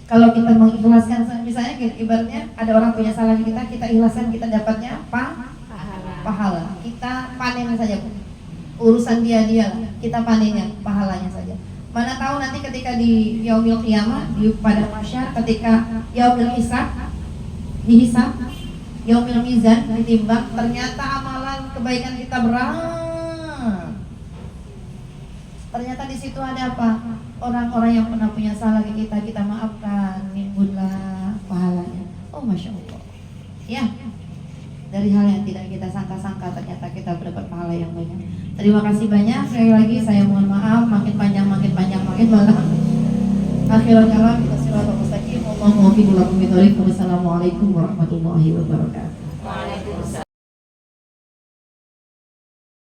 Speaker 3: Kalau kita mengikhlaskan, misalnya ibaratnya ada orang punya salah ke kita, kita ikhlaskan, kita dapatnya pahala. Kita panen saja Bu. Urusan dia lah, kita panennya pahalanya saja. Mana tahu nanti ketika di yaumil qiyamah, di pada mahsyar, ketika yaumil hisab, dihisab, yaumil mizan, ditimbang, ternyata amalan kebaikan kita berat. Ternyata di situ ada apa? Orang-orang yang pernah punya salah ke kita, kita maafkan, nimbunlah pahalanya. Oh Masya Allah. Ya, dari hal yang tidak kita sangka-sangka, ternyata kita berdapat pahala yang banyak. Terima kasih banyak. Sekali lagi saya mohon maaf, makin panjang makin malah. Akhirul kalam, kita siratal mustaqim. Wassalamualaikum warahmatullahi wabarakatuh.